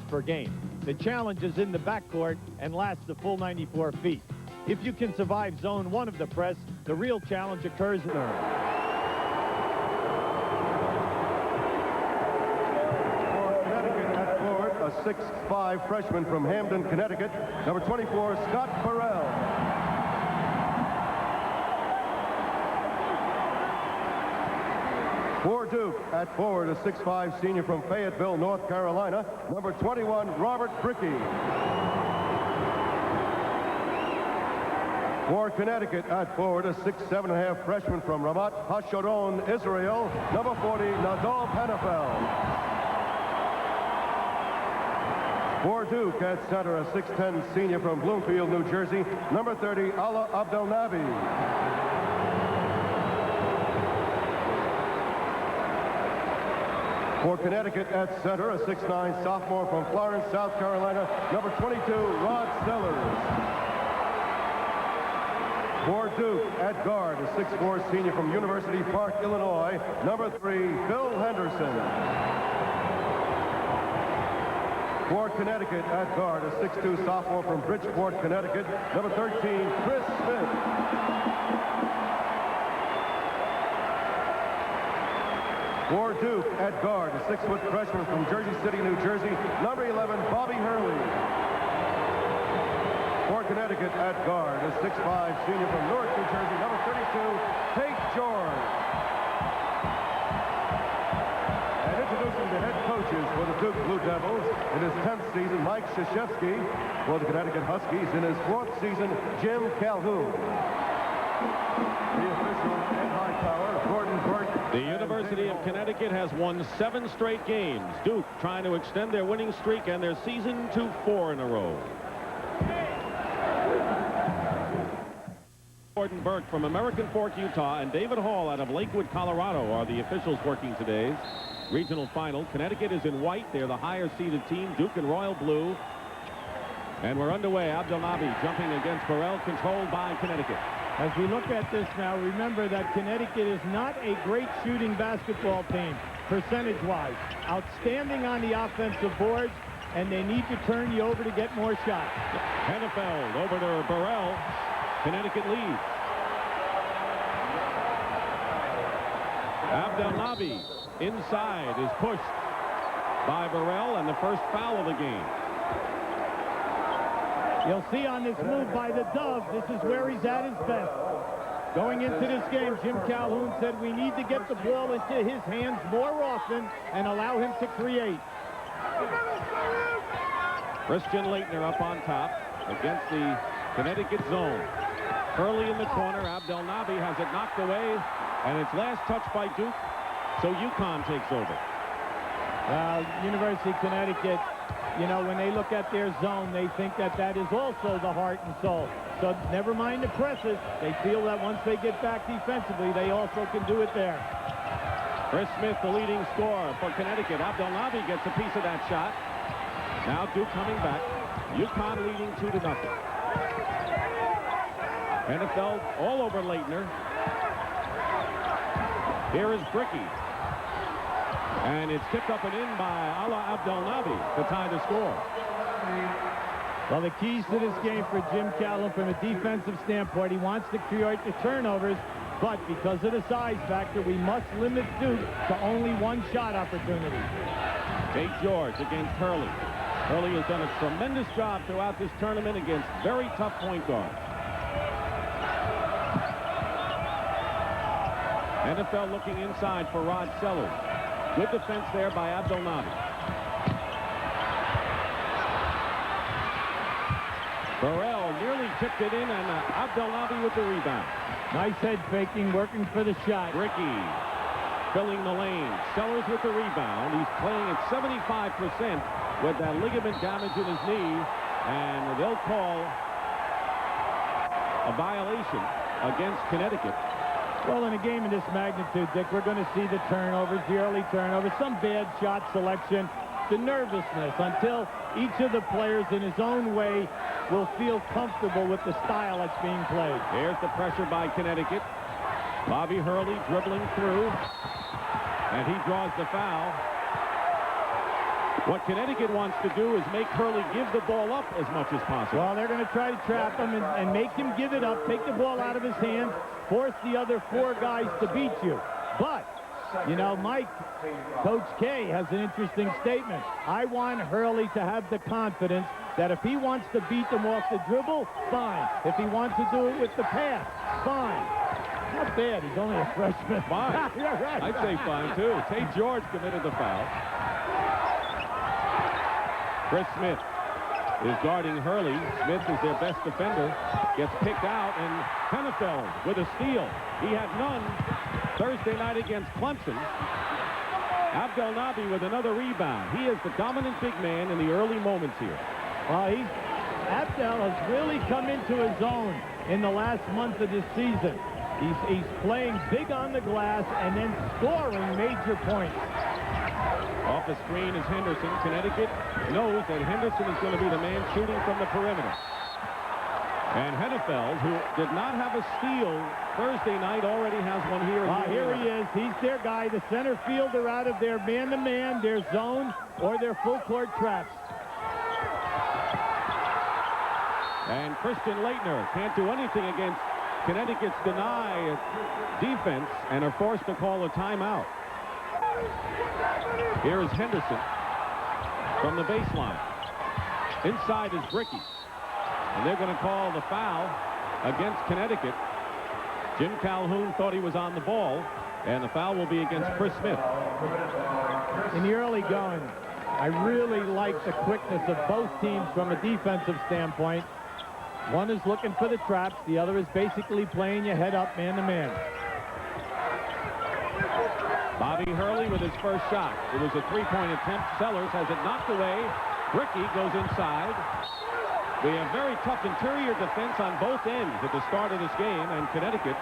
turnovers per game. The challenge is in the backcourt and lasts the full 94 feet. If you can survive zone 1 of the press, the real challenge occurs in Connecticut at forward, a 6'5" freshman from Hamden, Connecticut, number 24, Scott Burrell. For Duke at forward, a 6'5" senior from Fayetteville, North Carolina, number 21, Robert Brickey. For Connecticut at forward, a 6'7.5" freshman from Ramat HaSharon, Israel, number 40, Nadal Panafel. For Duke at center, a 6'10" senior from Bloomfield, New Jersey, number 30, Ala Abdelnabi. For Connecticut at center, a 6'9" sophomore from Florence, South Carolina, number 22, Rod Sellers. For Duke at guard, a 6'4" senior from University Park, Illinois, number 3, Bill Henderson. For Connecticut at guard, a 6'2" sophomore from Bridgeport, Connecticut, number 13, Chris Smith. For Duke at guard, a 6-foot freshman from Jersey City, New Jersey, number 11, Bobby Hurley. For Connecticut at guard, a 6'5" senior from Newark, New Jersey, number 32, Tate George. And introducing the head coaches for the Duke Blue Devils in his 10th season, Mike Krzyzewski. For the Connecticut Huskies in his 4th season, Jim Calhoun. The official and high tower, Gordon Burke. The University of Connecticut has won 7 straight games. Duke trying to extend their winning streak and their season to 4 in a row. Gordon Burke from American Fork, Utah, and David Hall out of Lakewood, Colorado are the officials working today's regional final. Connecticut is in white. They're the higher seeded team. Duke in royal blue. And we're underway. Abdelnabi jumping against Burrell, controlled by Connecticut. As we look at this now, remember that Connecticut is not a great shooting basketball team, percentage-wise. Outstanding on the offensive boards, and they need to turn you over to get more shots. Hennefeld over to Burrell. Connecticut leads. Abdelnabi inside is pushed by Burrell, and the first foul of the game. You'll see on this move by the Dove, this is where he's at his best. Going into this game, Jim Calhoun said we need to get the ball into his hands more often and allow him to create. Christian Leitner up on top against the Connecticut zone. Early in the corner, Abdelnabi has it knocked away, and it's last touched by Duke, so UConn takes over. University of Connecticut, you know, when they look at their zone, they think that that is also the heart and soul. So never mind the presses. They feel that once they get back defensively, they also can do it there. Chris Smith, the leading scorer for Connecticut. Abdelnabi gets a piece of that shot. Now Duke coming back. UConn leading 2-0. Hennefeld all over Leitner. Here is Brickey. And it's tipped up and in by Ala Abdelnabi to tie the score. Well, the keys to this game for Jim Calhoun from a defensive standpoint, he wants to create the turnovers, but because of the size factor, we must limit Duke to only one shot opportunity. Tate George against Hurley. Hurley has done a tremendous job throughout this tournament against very tough point guards. NFL looking inside for Rod Sellers. Good defense there by Abdelnabi. Burrell nearly tipped it in, and Abdelnabi with the rebound. Nice head faking, working for the shot. Brickey filling the lane. Sellers with the rebound. He's playing at 75% with that ligament damage in his knee, and they'll call a violation against Connecticut. Well, in a game of this magnitude, Dick, we're going to see the turnovers, the early turnovers, some bad shot selection, the nervousness, until each of the players in his own way will feel comfortable with the style that's being played. Here's the pressure by Connecticut. Bobby Hurley dribbling through, and he draws the foul. What Connecticut wants to do is make Hurley give the ball up as much as possible. Well, they're going to try to trap him and make him give it up, take the ball out of his hands, force the other 4 guys to beat you. But, you know, Mike, Coach K has an interesting statement. I want Hurley to have the confidence that if he wants to beat them off the dribble, fine. If he wants to do it with the pass, fine. Not bad. He's only a freshman. Fine. Right. I'd say fine, too. Tate George committed the foul. Chris Smith is guarding Hurley. Smith is their best defender. Gets picked out, and Hennefeld with a steal. He had none Thursday night against Clemson. Abdelnaby with another rebound. He is the dominant big man in the early moments here. Well, Abdel has really come into his own in the last month of this season. He's playing big on the glass and then scoring major points. Off the screen is Henderson. Connecticut knows that Henderson is going to be the man shooting from the perimeter. And Hennefeld, who did not have a steal Thursday night, already has one here. Here he is. He's their guy. The center fielder out of their man-to-man, their zone, or their full-court traps. And Christian Laettner can't do anything against Connecticut's deny defense and are forced to call a timeout. Here is Henderson from the baseline. Inside is Bricky. And they're going to call the foul against Connecticut. Jim Calhoun thought he was on the ball, and the foul will be against Chris Smith. In the early going, I really like the quickness of both teams from a defensive standpoint. One is looking for the traps. The other is basically playing you head up, man-to-man. Bobby Hurley with his first shot. It was a three-point attempt. Sellers has it knocked away. Bricky goes inside. We have very tough interior defense on both ends at the start of this game, and Connecticut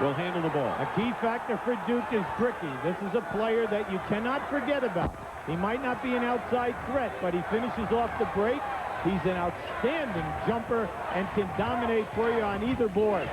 will handle the ball. A key factor for Duke is Bricky. This is a player that you cannot forget about. He might not be an outside threat, but he finishes off the break. He's an outstanding jumper and can dominate for you on either board.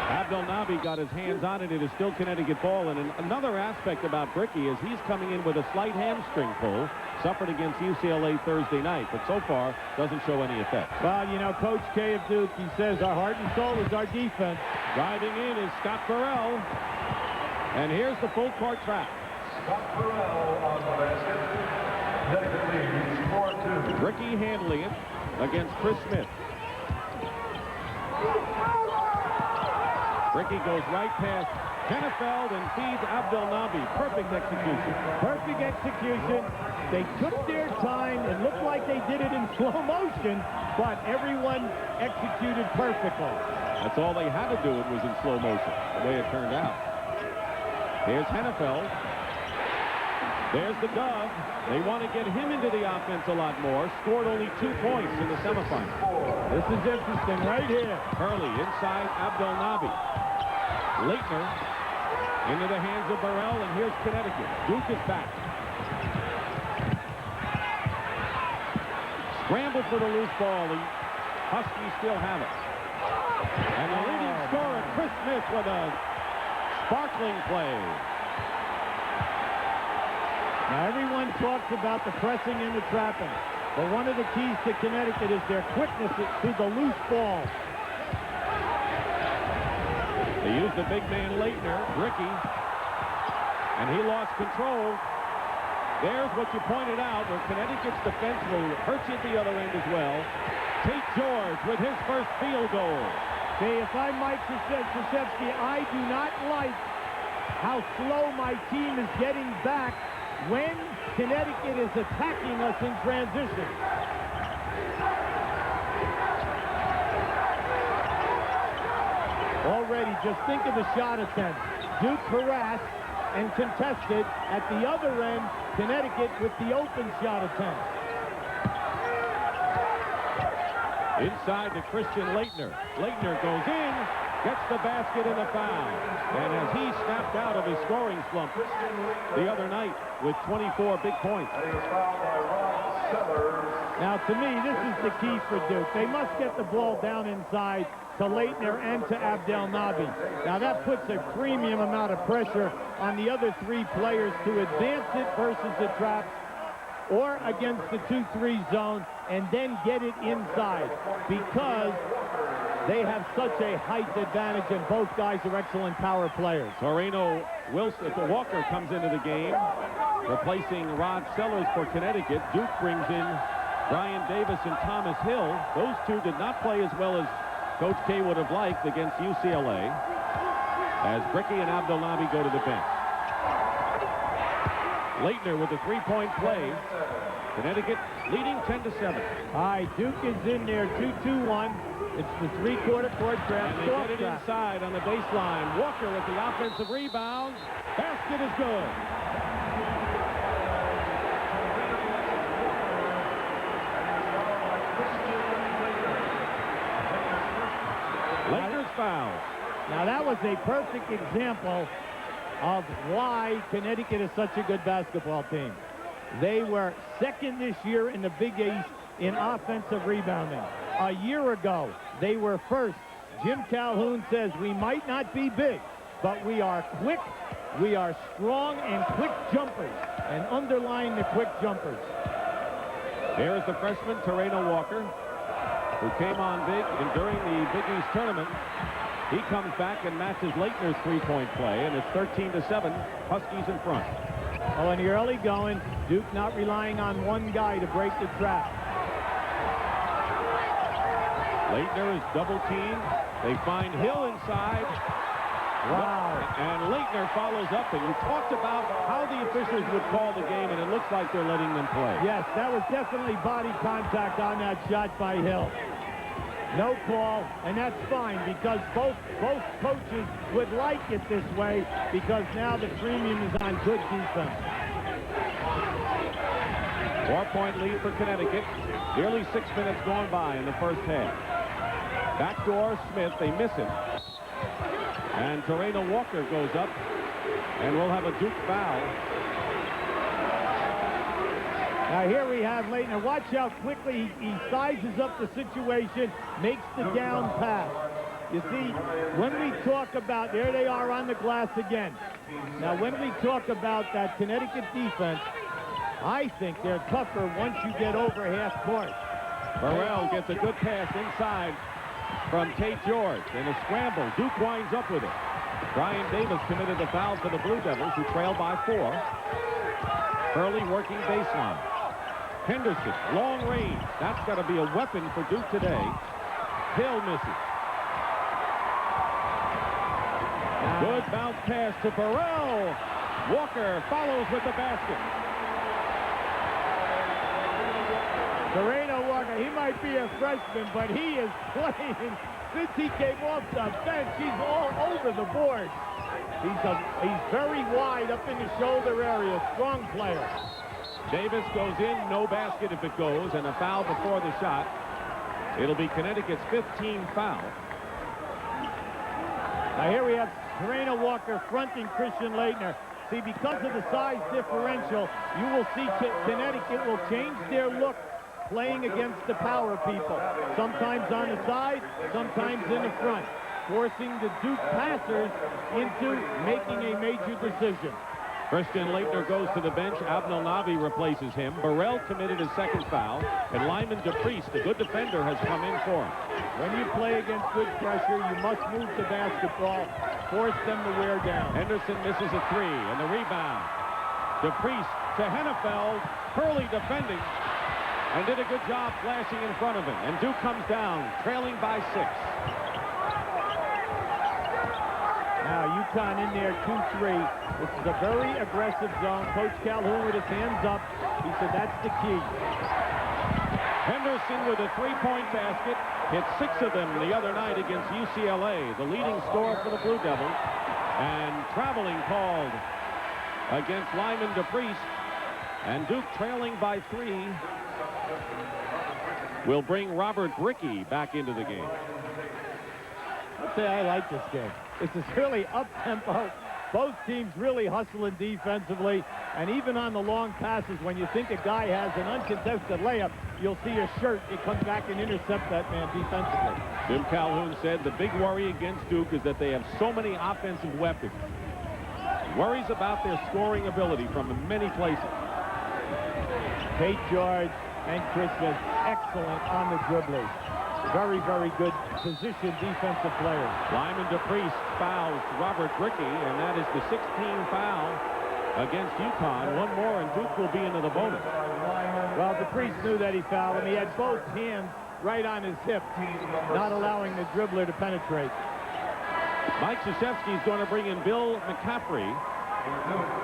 Abdelnaby got his hands on it. It is still Connecticut ball. And another aspect about Bricky is he's coming in with a slight hamstring pull, suffered against UCLA Thursday night, but so far doesn't show any effect. Well, you know, Coach K of Duke, he says our heart and soul is our defense. Driving in is Scott Burrell. And here's the full court trap. Scott Burrell on the basket. Connecticut leads 4-2. Bricky handling it against Chris Smith. Bricky goes right past Hennefeld and feeds Abdelnaby. Perfect execution. Perfect execution. They took their time. It looked like they did it in slow motion, but everyone executed perfectly. That's all they had to do. It was in slow motion, the way it turned out. Here's Hennefeld. There's the Dove. They want to get him into the offense a lot more. Scored only 2 points in the semifinal. This is interesting right here. Hurley inside Abdelnaby. Laettner into the hands of Burrell, and here's Connecticut. Duke is back. Scramble for the loose ball. The Huskies still have it. And the leading scorer, Chris Smith, with a sparkling play. Now, everyone talks about the pressing and the trapping, but one of the keys to Connecticut is their quickness to the loose ball. They used the big man Laettner, Bricky, and he lost control. There's what you pointed out, where Connecticut's defense will hurt you at the other end as well. Tate George with his first field goal. See, if I'm Mike Krzyzewski, I do not like how slow my team is getting back when Connecticut is attacking us in transition. Already, just think of the shot attempt. Duke harassed and contested. At the other end, Connecticut with the open shot attempt. Inside to Christian Laettner. Laettner goes in, gets the basket and the foul. And as he snapped out of his scoring slump the other night with 24 big points. Now, to me, this is the key for Duke. They must get the ball down inside to Laettner and to Abdelnaby. Now, that puts a premium amount of pressure on the other three players to advance it versus the traps or against the 2-3 zone and then get it inside because they have such a height advantage, and both guys are excellent power players. Toreno Walker comes into the game, replacing Rod Sellers for Connecticut. Duke brings in Brian Davis and Thomas Hill. Those two did not play as well as Coach K would have liked against UCLA, as Bricky and Abdelnaby go to the bench. Leitner with a three-point play. Connecticut leading 10-7. All right, Duke is in there, 2-2-1. It's the three-quarter court trap. And they get it inside on the baseline. Walker with the offensive rebound. Basket is good. Lakers foul. Now that was a perfect example of why Connecticut is such a good basketball team. They were second this year in the Big East in offensive rebounding. A year ago, they were first. Jim Calhoun says we might not be big, but we are quick, we are strong and quick jumpers, and underline the quick jumpers. Here is the freshman, Toreno Walker, who came on big during the Big East tournament. He comes back and matches Leitner's three-point play, and it's 13-7, Huskies in front. Oh, in the early going, Duke not relying on one guy to break the trap. Leitner is double-teamed. They find Hill inside. Wow. And Leitner follows up, and you talked about how the officials would call the game, and it looks like they're letting them play. Yes, that was definitely body contact on that shot by Hill. No call, and that's fine because both coaches would like it this way because now the premium is on good defense. 4-point lead for Connecticut. Nearly 6 minutes gone by in the first half. Backdoor Smith, they miss it. And Toreno Walker goes up, and we'll have a Duke foul. Now here we have Leitner. Watch how quickly he sizes up the situation, makes the down pass. You see, when we talk about, there they are on the glass again. Now when we talk about that Connecticut defense, I think they're tougher once you get over half court. Burrell gets a good pass inside from Tate George. In a scramble, Duke winds up with it. Brian Davis committed the foul for the Blue Devils, who trail by 4. Hurley working baseline. Henderson, long range. That's got to be a weapon for Duke today. Hill misses. Good bounce pass to Burrell. Walker follows with the basket. Toreno Walker, he might be a freshman, but he is playing since he came off the bench. He's all over the board. He's very wide up in the shoulder area. Strong player. Davis goes in, no basket if it goes, and a foul before the shot. It'll be Connecticut's 15th foul. Now here we have Toreno Walker fronting Christian Leitner. See, because of the size differential, you will see Connecticut will change their look playing against the power people. Sometimes on the side, sometimes in the front, forcing the Duke passers into making a major decision. Christian Leitner goes to the bench. Abdelnaby replaces him. Burrell committed his second foul, and Lyman DePriest, the good defender, has come in for him. When you play against good pressure, you must move the basketball, force them to wear down. Henderson misses a 3, and the rebound. DePriest to Hennefeld. Hurley defending, and did a good job flashing in front of him. And Duke comes down, trailing by 6. Now, UConn in there, 2-3. This is a very aggressive zone. Coach Calhoun with his hands up. He said that's the key. Henderson with a three-point basket. Hit 6 of them the other night against UCLA, the leading scorer for the Blue Devils. And traveling called against Lyman DePriest. And Duke trailing by 3 will bring Robert Bricky back into the game. I'll say I like this game. This is really up-tempo. Both teams really hustling defensively. And even on the long passes, when you think a guy has an uncontested layup, you'll see a shirt. It comes back and intercept that man defensively. Jim Calhoun said the big worry against Duke is that they have so many offensive weapons. He worries about their scoring ability from many places. Kate George and Christmas, excellent on the dribblers. Very, very good position defensive players. Lyman DePriest fouls Robert Bricky, and that is the 16th foul against UConn. One more, and Duke will be into the bonus. Well, DePriest knew that he fouled him. He had both hands right on his hip, not allowing the dribbler to penetrate. Mike Krzyzewski is going to bring in Bill McCaffrey,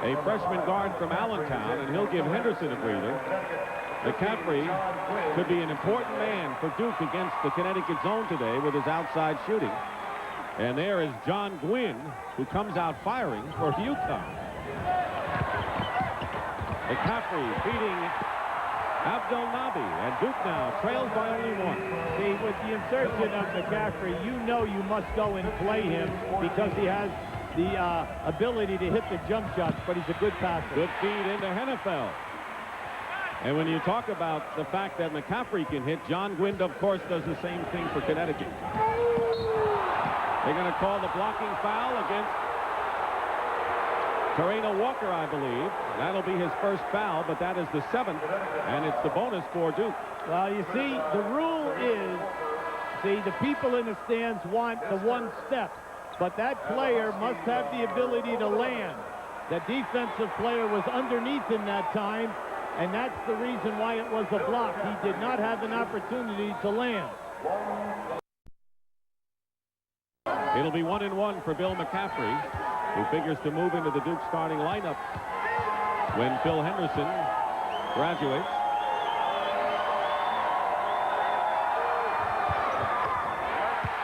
a freshman guard from Allentown, and he'll give Henderson a breather. McCaffrey could be an important man for Duke against the Connecticut zone today with his outside shooting. And there is John Gwynn, who comes out firing for UConn. McCaffrey beating Abdel Nabi, and Duke now trails by only one. See, with the insertion of McCaffrey, you know you must go and play him because he has the ability to hit the jump shots, but he's a good passer. Good feed into Hennefeld. And when you talk about the fact that McCaffrey can hit, John Gwynn, of course, does the same thing for Connecticut. They're going to call the blocking foul against Karina Walker, I believe. That'll be his first foul, but that is the 7th, and it's the bonus for Duke. Well, you see, the rule is, the people in the stands want the one step, but that player must have the ability to land. The defensive player was underneath him that time, and that's the reason why it was a block. He did not have an opportunity to land. It'll be 1-1 for Bill McCaffrey, who figures to move into the Duke starting lineup when Phil Henderson graduates.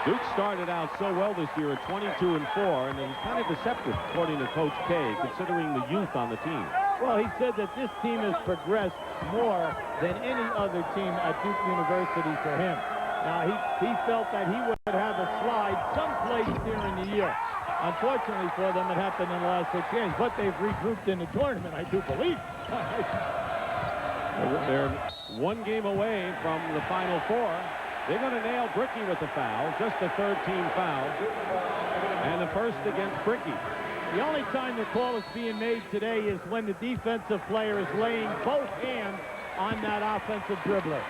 Duke started out so well this year at 22-4, and it was kind of deceptive, according to Coach K, considering the youth on the team. Well, he said that this team has progressed more than any other team at Duke University for him. Now, he felt that he would have a slide someplace during the year. Unfortunately for them, it happened in the last 6 games, but they've regrouped in the tournament, I do believe. They're one game away from the Final Four. They're going to nail Bricky with the foul, just the 3rd team foul, and the first against Bricky. The only time the call is being made today is when the defensive player is laying both hands on that offensive dribbler.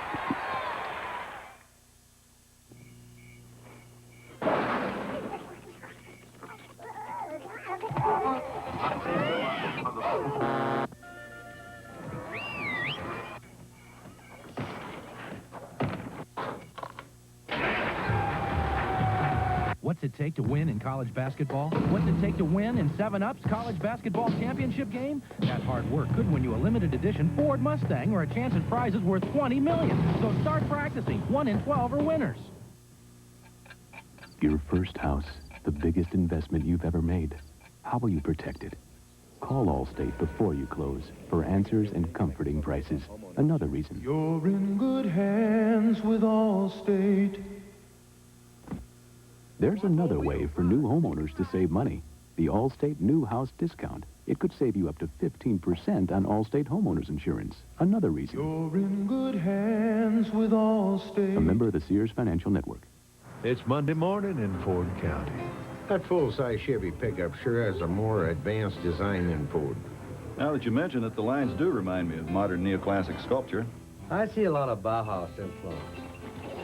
What's it take to win in college basketball? What's it take to win in 7-Up's college basketball championship game? That hard work could win you a limited edition Ford Mustang or a chance at prizes worth $20 million. So start practicing. 1 in 12 are winners. Your first house, the biggest investment you've ever made. How will you protect it? Call Allstate before you close for answers and comforting prices. Another reason. You're in good hands with Allstate. There's another way for new homeowners to save money. The Allstate New House Discount. It could save you up to 15% on Allstate homeowners insurance. Another reason. You're in good hands with Allstate. A member of the Sears Financial Network. It's Monday morning in Ford County. That full-size Chevy pickup sure has a more advanced design than Ford. Now that you mention it, the lines do remind me of modern neoclassic sculpture. I see a lot of Bauhaus influence.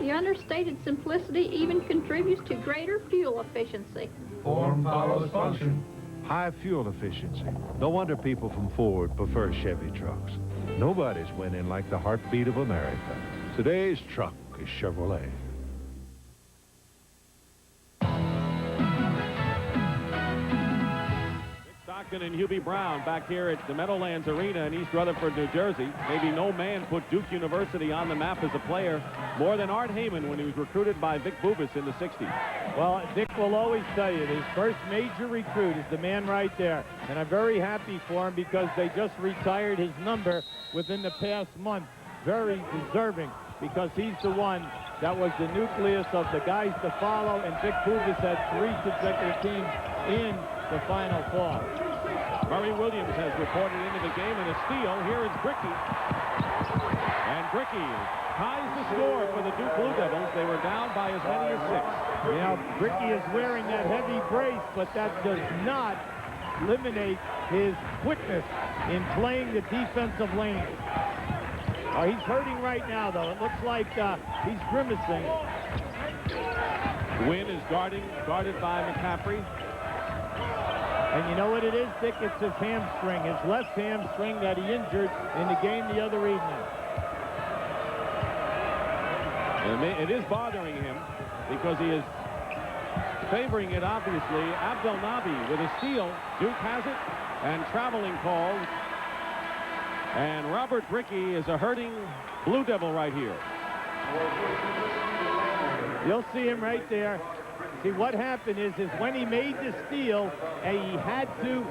The understated simplicity even contributes to greater fuel efficiency. Form follows function. High fuel efficiency. No wonder people from Ford prefer Chevy trucks. Nobody's winning like the heartbeat of America. Today's truck is Chevrolet. Stockton and Hubie Brown back here at the Meadowlands Arena in East Rutherford, New Jersey. Maybe no man put Duke University on the map as a player more than Art Heyman when he was recruited by Vic Bubas in the 60s. Well, Vic will always tell you his first major recruit is the man right there. And I'm very happy for him because they just retired his number within the past month. Very deserving because he's the one that was the nucleus of the guys to follow, and Vic Bubas had 3 consecutive teams in the Final Four. Murray Williams has reported into the game, and a steal. Here is Bricky. And Bricky ties the score for the Duke Blue Devils. They were down by as many as 6. Now, Bricky is wearing that heavy brace, but that does not eliminate his quickness in playing the defensive lane. Oh, he's hurting right now, though. It looks like he's grimacing. Gwynn is guarded by McCaffrey. And you know what it is, Dick? It's his hamstring, his left hamstring that he injured in the game the other evening. And it is bothering him because he is favoring it, obviously. Abdelnaby with a steal. Duke has it, and traveling calls. And Robert Brickey is a hurting Blue Devil right here. You'll see him right there. See, what happened is when he made the steal, he had to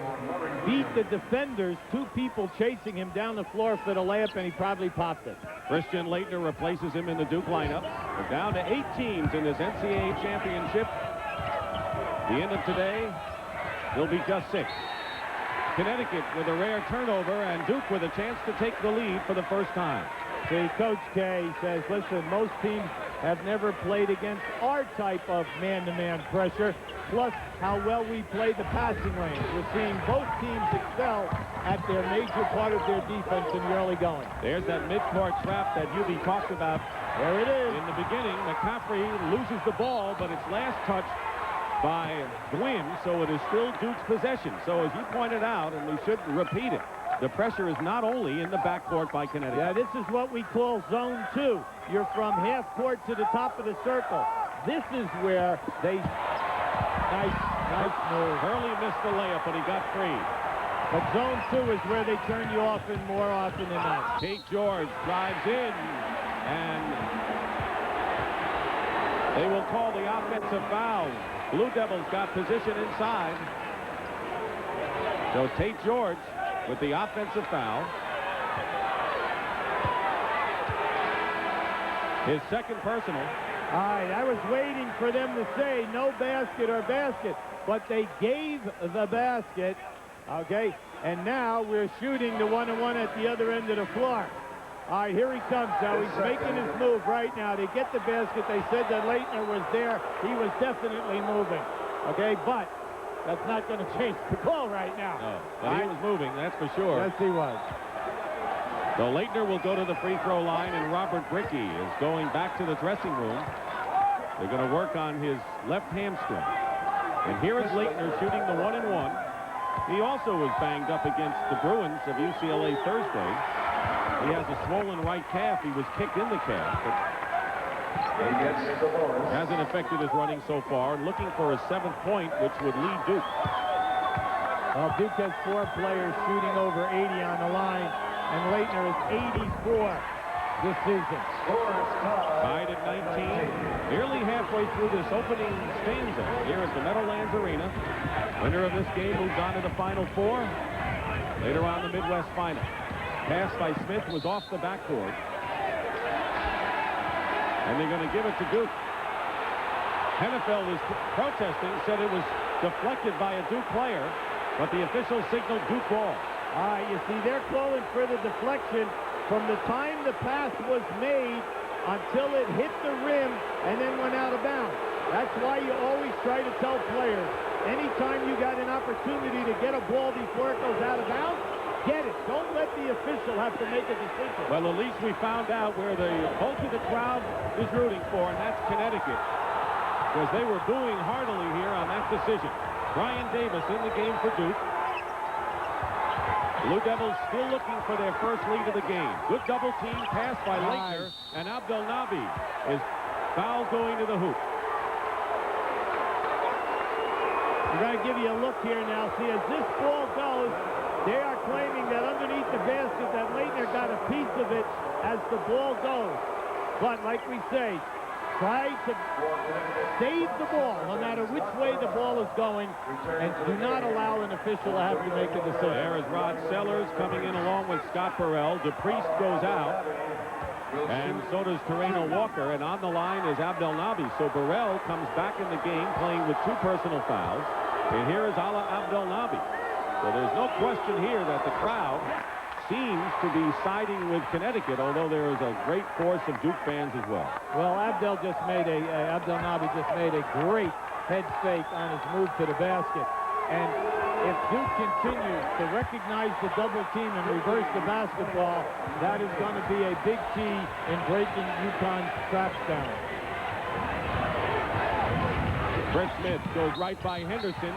beat the defenders, two people chasing him down the floor for the layup, and he probably popped it. Christian Laettner replaces him in the Duke lineup. We're down to 8 teams in this NCAA championship. The end of today will be just 6. Connecticut with a rare turnover, and Duke with a chance to take the lead for the first time. See, Coach K says, listen, most teams have never played against our type of man-to-man pressure, plus how well we play the passing range. We're seeing both teams excel at their major part of their defense in the early going. There's that midcourt trap that UB talked about. There it is. In the beginning, McCaffrey loses the ball, but it's last touched by Gwynn, so it is still Duke's possession. So as you pointed out, and we should repeat it, the pressure is not only in the backcourt by Connecticut. Yeah, this is what we call zone 2. You're from half court to the top of the circle. This is where they... Nice move. Hurley missed the layup, but he got free. But zone 2 is where they turn you off in more often than not. Tate George drives in, and they will call the offensive foul. Blue Devils got position inside. So Tate George with the offensive foul. His second personal. All right, I was waiting for them to say no basket or basket, but they gave the basket, okay? And now we're shooting the 1-on-1 at the other end of the floor. All right, here he comes now. He's making his move right now. They get the basket. They said that Laettner was there. He was definitely moving, okay? But that's not going to change the call right now. No, but he was moving, that's for sure. Yes, he was. So Laettner will go to the free throw line, and Robert Brickey is going back to the dressing room. They're going to work on his left hamstring. And here is Laettner shooting the 1-and-1. He also was banged up against the Bruins of UCLA Thursday. He has a swollen right calf. He was kicked in the calf, but hasn't affected his running so far. Looking for a 7th point, which would lead Duke. Well, Duke has 4 players shooting over 80 on the line, and Laettner is 84 this season. Tied at 19, nearly halfway through this opening stanza here at the Meadowlands Arena. Winner of this game moves on to the Final Four. Later on, the Midwest Final. Pass by Smith was off the backboard. And they're going to give it to Duke. Hennefeld is protesting, said it was deflected by a Duke player, but the official signaled Duke ball. All right, you see, they're calling for the deflection from the time the pass was made until it hit the rim and then went out of bounds. That's why you always try to tell players, anytime you got an opportunity to get a ball before it goes out of bounds, get it. Don't let the official have to make a decision. Well, at least we found out where the bulk of the crowd is rooting for, and that's Connecticut, because they were booing heartily here on that decision. Brian Davis in the game for Duke. Blue Devils still looking for their first lead of the game. Good double team pass by Laettner, and Abdelnaby is foul going to the hoop. We're going to give you a look here now. See, as this ball goes, they are claiming that underneath the basket that Laettner got a piece of it as the ball goes. But like we say, try to save the ball no matter which way the ball is going, and do not allow an official to have to make a decision. There is Rod Sellers coming in along with Scott Burrell. DePriest goes out, and so does Terreno Walker, and on the line is Abdelnaby. So Burrell comes back in the game playing with 2 personal fouls, and here is Ala Abdelnaby. So there's no question here that the crowd seems to be siding with Connecticut, although there is a great force of Duke fans as well. Well, Abdelnaby just made a great head fake on his move to the basket. And if Duke continues to recognize the double team and reverse the basketball, that is going to be a big key in breaking UConn's traps down. Chris Smith goes right by Henderson.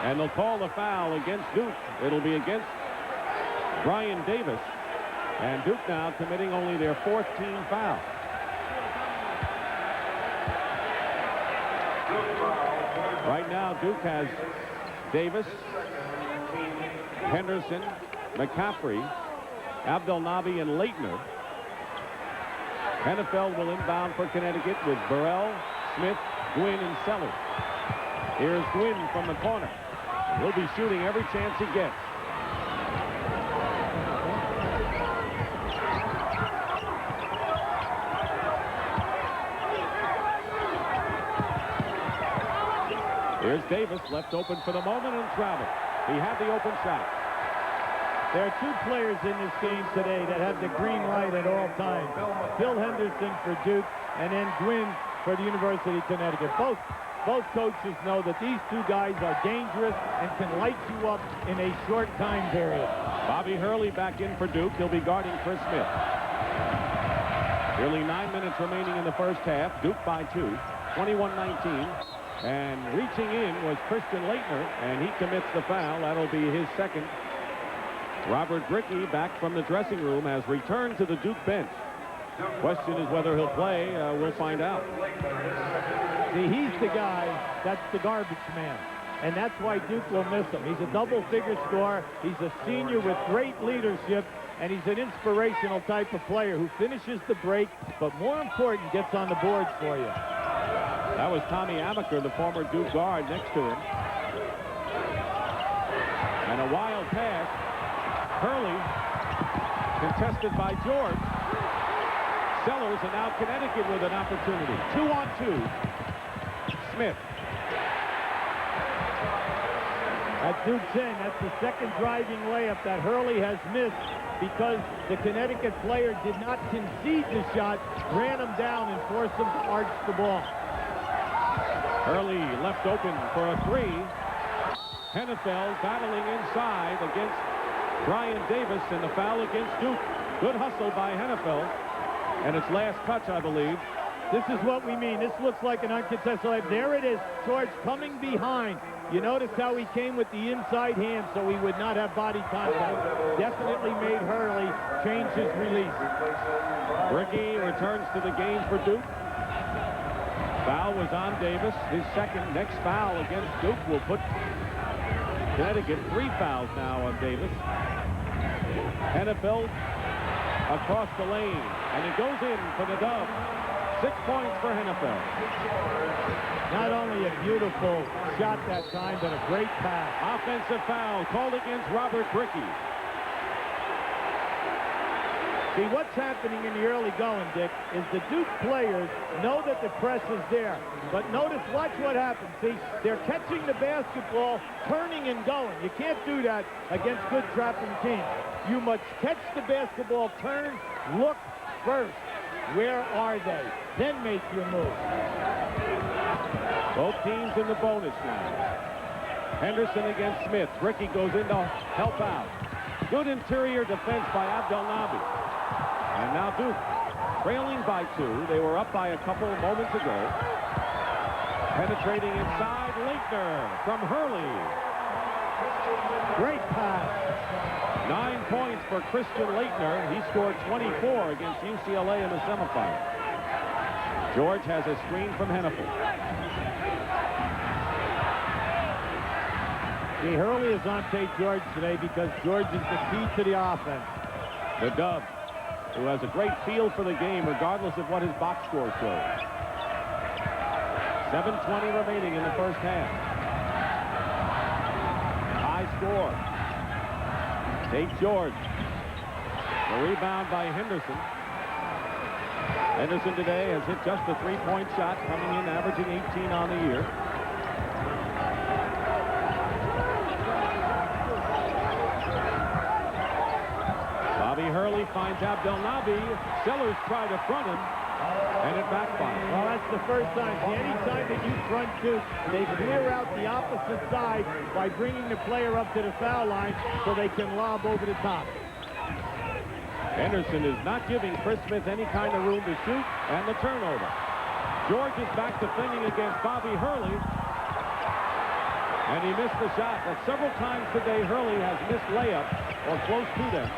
And they'll call the foul against Duke. It'll be against Brian Davis. And Duke now committing only their 4th team foul. Right now, Duke has Davis, Henderson, McCaffrey, Abdelnaby, and Leitner. Hennefeld will inbound for Connecticut with Burrell, Smith, Gwynn, and Sellers. Here's Gwynn from the corner. He'll be shooting every chance he gets. Here's Davis, left open for the moment and travel. He had the open shot. There are 2 players in this game today that have the green light at all times. Bill Henderson for Duke and then Gwynn for the University of Connecticut. Both coaches know that these 2 guys are dangerous and can light you up in a short time period. Bobby Hurley back in for Duke. He'll be guarding Chris Smith. Nearly 9 minutes remaining in the first half. Duke by 2, 21-19. And reaching in was Christian Leitner, and he commits the foul. That'll be his 2nd. Robert Brickey, back from the dressing room, has returned to the Duke bench. Question is whether he'll play. We'll find out. See, he's the guy that's the garbage man, and that's why Duke will miss him. He's a double-figure scorer. He's a senior with great leadership, and he's an inspirational type of player who finishes the break, but more important, gets on the boards for you. That was Tommy Amaker, the former Duke guard, next to him. And a wild pass. Hurley, contested by George. Sellers, and now Connecticut with an opportunity. 2-on-2. Smith. At Duke's end, that's the 2nd driving layup that Hurley has missed because the Connecticut player did not concede the shot, ran him down, and forced him to arch the ball. Hurley left open for a 3. Hennefeld battling inside against Brian Davis, and the foul against Duke. Good hustle by Hennefeld. And it's last touch, I believe. This is what we mean. This looks like an uncontested layup. There it is. George coming behind. You notice how he came with the inside hand so he would not have body contact. Definitely made Hurley change his release. Brickey returns to the game for Duke. Foul was on Davis. His 2nd. Next foul against Duke will put Connecticut 3 fouls now on Davis. Hennefeld across the lane, and it goes in for the dub. 6 points for Hennefeld. Not only a beautiful shot that time, but a great pass. Offensive foul called against Robert Brickey. See, what's happening in the early going, Dick, is the Duke players know that the press is there. But notice, watch what happens. See, they're catching the basketball, turning and going. You can't do that against good trapping teams. You must catch the basketball, turn, look first. Where are they? Then make your move. Both teams in the bonus now. Henderson against Smith. Brickey goes in to help out. Good interior defense by Abdelnaby. And now Duke trailing by 2. They were up by a couple moments ago. Penetrating inside, Leitner from Hurley. Great pass. 9 points for Christian Leitner. He scored 24 against UCLA in the semifinal. George has a screen from Hennefeld. See, Hurley is on Tate George today because George is the key to the offense. The Dub, who has a great feel for the game regardless of what his box score shows. 7:20 remaining in the first half. High score. Tate George. The rebound by Henderson. Henderson today has hit just a 3-point shot, coming in averaging 18 on the year. Bobby Hurley finds Abdelnaby. Sellers try to front him. And it backfired. Well, that's the first time. See, any time that you front two, they clear out the opposite side by bringing the player up to the foul line so they can lob over the top. Henderson is not giving Chris Smith any kind of room to shoot, and the turnover. George is back defending against Bobby Hurley, and he missed the shot. But several times today, Hurley has missed layups or close to them.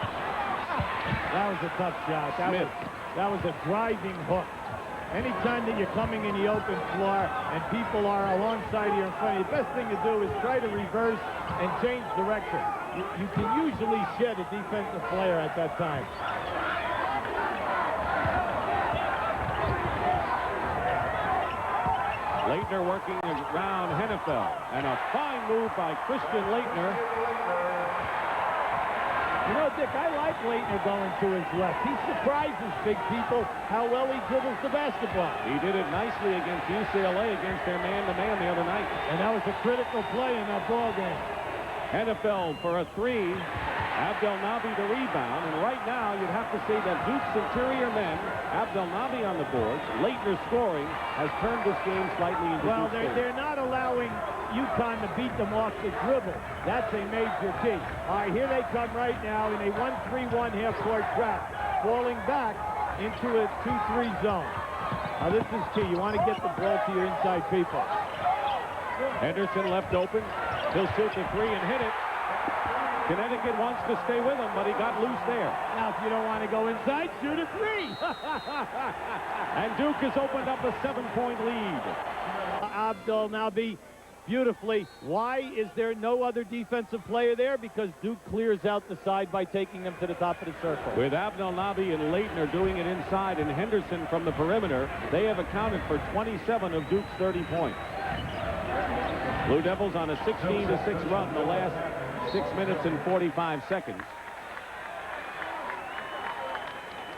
That was a tough shot. That was a driving hook. Anytime that you're coming in the open floor and people are alongside you in front of you, the best thing to do is try to reverse and change direction. You can usually shed a defensive player at that time. Leitner working around Hennefeld, and a fine move by Christian Leitner. You know, Dick, I like Leitner going to his left. He surprises big people how well he dribbles the basketball. He did it nicely against UCLA against their man-to-man the other night. And that was a critical play in that ball game. Hennefeld for a three. Abdelnaby the rebound. And right now, you'd have to say that Duke's interior men, Abdelnaby on the boards, Leitner scoring, has turned this game slightly into Well, Duke's they're not allowing UConn to beat them off the dribble. That's a major key. All right, here they come right now in a 1-3-1 half-court trap, falling back into a 2-3 zone. Now, this is key. You want to get the ball to your inside people. Henderson left open. He'll shoot the three and hit it. Connecticut wants to stay with him, but he got loose there. Now, if you don't want to go inside, shoot a three. And Duke has opened up a 7-point lead. Abdelnaby beautifully. Why is there no other defensive player there? Because Duke clears out the side by taking them to the top of the circle. With Abdelnaby and Leitner doing it inside and Henderson from the perimeter, they have accounted for 27 of Duke's 30 points. Blue Devils on a 16-6 run in the last 6 minutes and 45 seconds.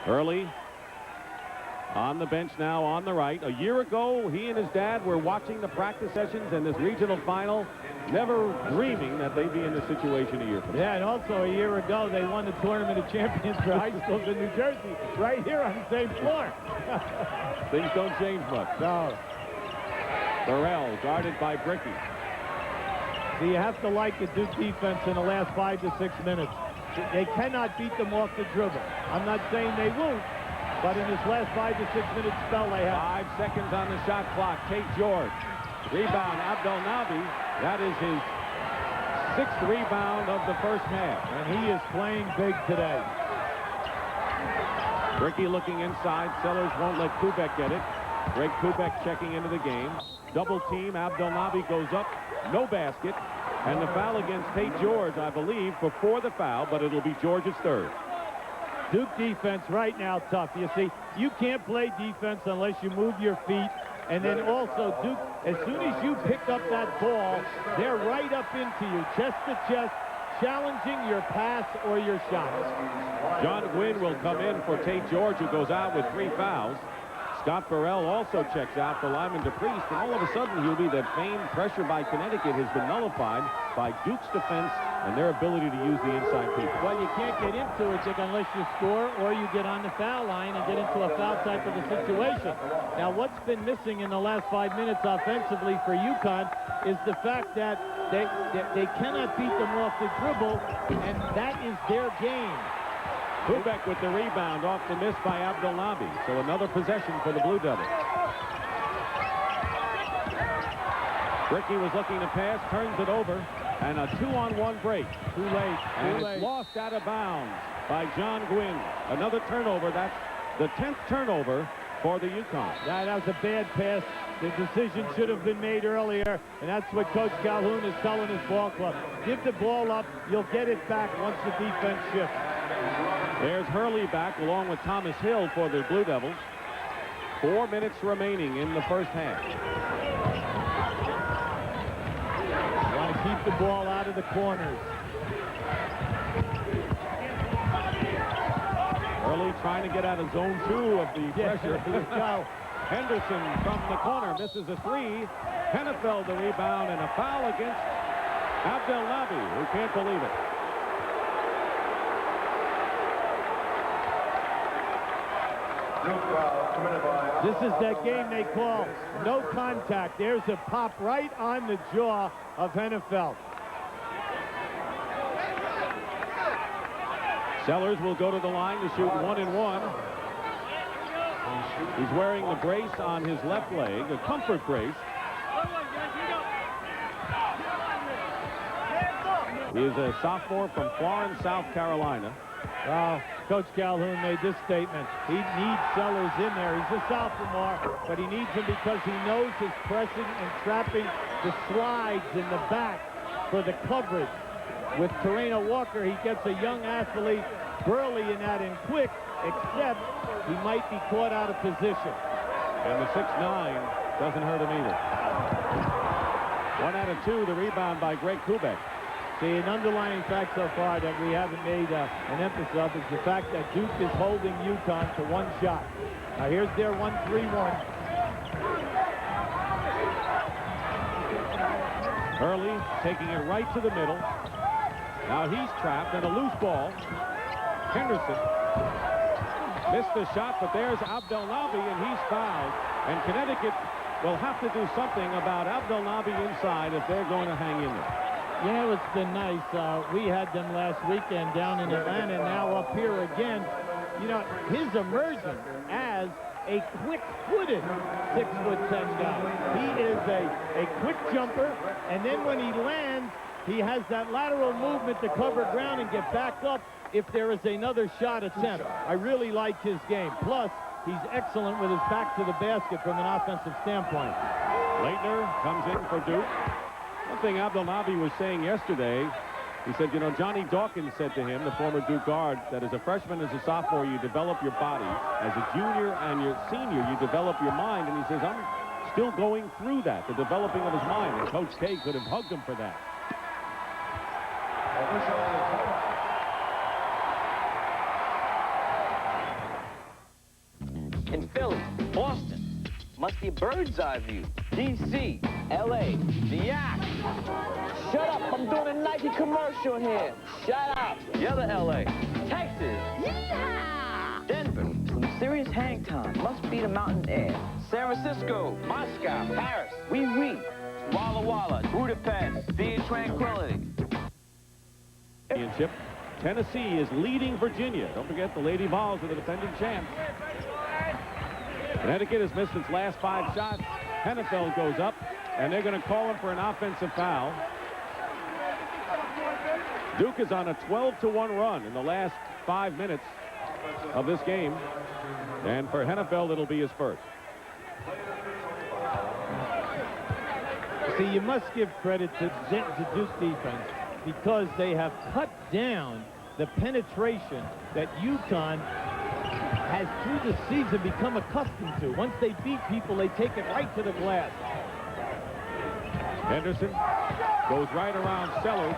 Early on the bench now on the right. A year ago, he and his dad were watching the practice sessions in this regional final, never dreaming that they'd be in this situation a year from now. Yeah, and also a year ago, they won the Tournament of Champions for high schools in New Jersey, right here on the same floor. Things don't change much. No. Burrell guarded by Bricky. So you have to like the Duke defense in the last 5 to 6 minutes. They cannot beat them off the dribble. I'm not saying they won't, but in this last 5 to 6 minute spell they have. 5 seconds on the shot clock. Tate George. Rebound, Abdelnaby. That is his 6th rebound of the first half. And he is playing big today. Bricky looking inside. Sellers won't let Kubek get it. Greg Kubek checking into the game. Double team. Abdelnaby goes up. No basket. And the foul against Tate George, I believe, before the foul, but it'll be George's third. Duke defense right now tough. You see, you can't play defense unless you move your feet. And then also, Duke, as soon as you pick up that ball, they're right up into you, chest to chest, challenging your pass or your shots. John Gwynn will come in for Tate George, who goes out with 3 fouls. Scott Burrell also checks out for Lyman DePriest, and all of a sudden he'll be that famed pressure by Connecticut has been nullified by Duke's defense and their ability to use the inside people. Well, you can't get into it, Dick, unless you score or you get on the foul line and get into a foul type of a situation. Now, what's been missing in the last 5 minutes offensively for UConn is the fact that they cannot beat them off the dribble, and that is their game. Kubek with the rebound off the miss by Abdelnaby. So another possession for the Blue Devils. Bricky was looking to pass, turns it over, and a 2-on-1 break. Too late. And it's lost out of bounds by John Gwynn. Another turnover. That's the 10th turnover for the UConn. That was a bad pass. The decision should have been made earlier, and that's what Coach Calhoun is telling his ball club. Give the ball up. You'll get it back once the defense shifts. There's Hurley back along with Thomas Hill for the Blue Devils. 4 minutes remaining in the first half. Want to keep the ball out of the corners. Hurley trying to get out of zone 2 of the pressure. Here we go. Henderson from the corner misses a 3. Hennefeld the rebound and a foul against Abdelnaby, who can't believe it. This is that game they call no contact. There's a pop right on the jaw of Hennefeld. Sellers will go to the line to shoot 1-1. He's wearing the brace on his left leg, a comfort brace. He is a sophomore from Florence, South Carolina. Coach Calhoun made this statement. He needs Sellers in there. He's a sophomore, but he needs him because he knows his pressing and trapping the slides in the back for the coverage. With Karina Walker, he gets a young athlete, burly in that and quick, except he might be caught out of position. And the 6'9" doesn't hurt him either. 1 out of 2, the rebound by Greg Kubek. See, an underlying fact so far that we haven't made an emphasis of is the fact that Duke is holding UConn to 1 shot. Now here's their 1-3-1. Hurley taking it right to the middle. Now he's trapped and a loose ball. Henderson missed the shot, but there's Abdelnaby, and he's fouled. And Connecticut will have to do something about Abdelnaby inside if they're going to hang in there. Yeah, it's been nice. We had them last weekend down in Atlanta, now up here again. You know, his emergence as a quick-footed 6'10" guy. He is a quick jumper, and then when he lands, he has that lateral movement to cover ground and get back up if there is another shot attempt. I really like his game. Plus, he's excellent with his back to the basket from an offensive standpoint. Leitner comes in for Duke. One thing Abdelnaby was saying yesterday, he said, you know, Johnny Dawkins said to him, the former Duke guard, that as a freshman, as a sophomore, you develop your body. As a junior and your senior, you develop your mind. And he says, I'm still going through that, the developing of his mind. And Coach K could have hugged him for that. In Philly, Boston, must be a bird's eye view. D.C., L.A., the Yak. Shut up, I'm doing a Nike commercial here. Shut up. The other L.A., Texas. Yeehaw! Denver, some serious hang time. Must be the mountain air. San Francisco, Moscow, Paris, oui. Walla Walla, Budapest, Via Tranquility. Championship. Tennessee is leading Virginia. Don't forget the Lady Vols are the defending champs. Connecticut has missed its last 5 shots. Hennefeld goes up, and they're going to call him for an offensive foul. Duke is on a 12-1 run in the last 5 minutes of this game. And for Hennefeld, it'll be his first. See, you must give credit to Duke's defense because they have cut down the penetration that UConn has through the season become accustomed to. Once they beat people, they take it right to the glass. Henderson goes right around Sellers.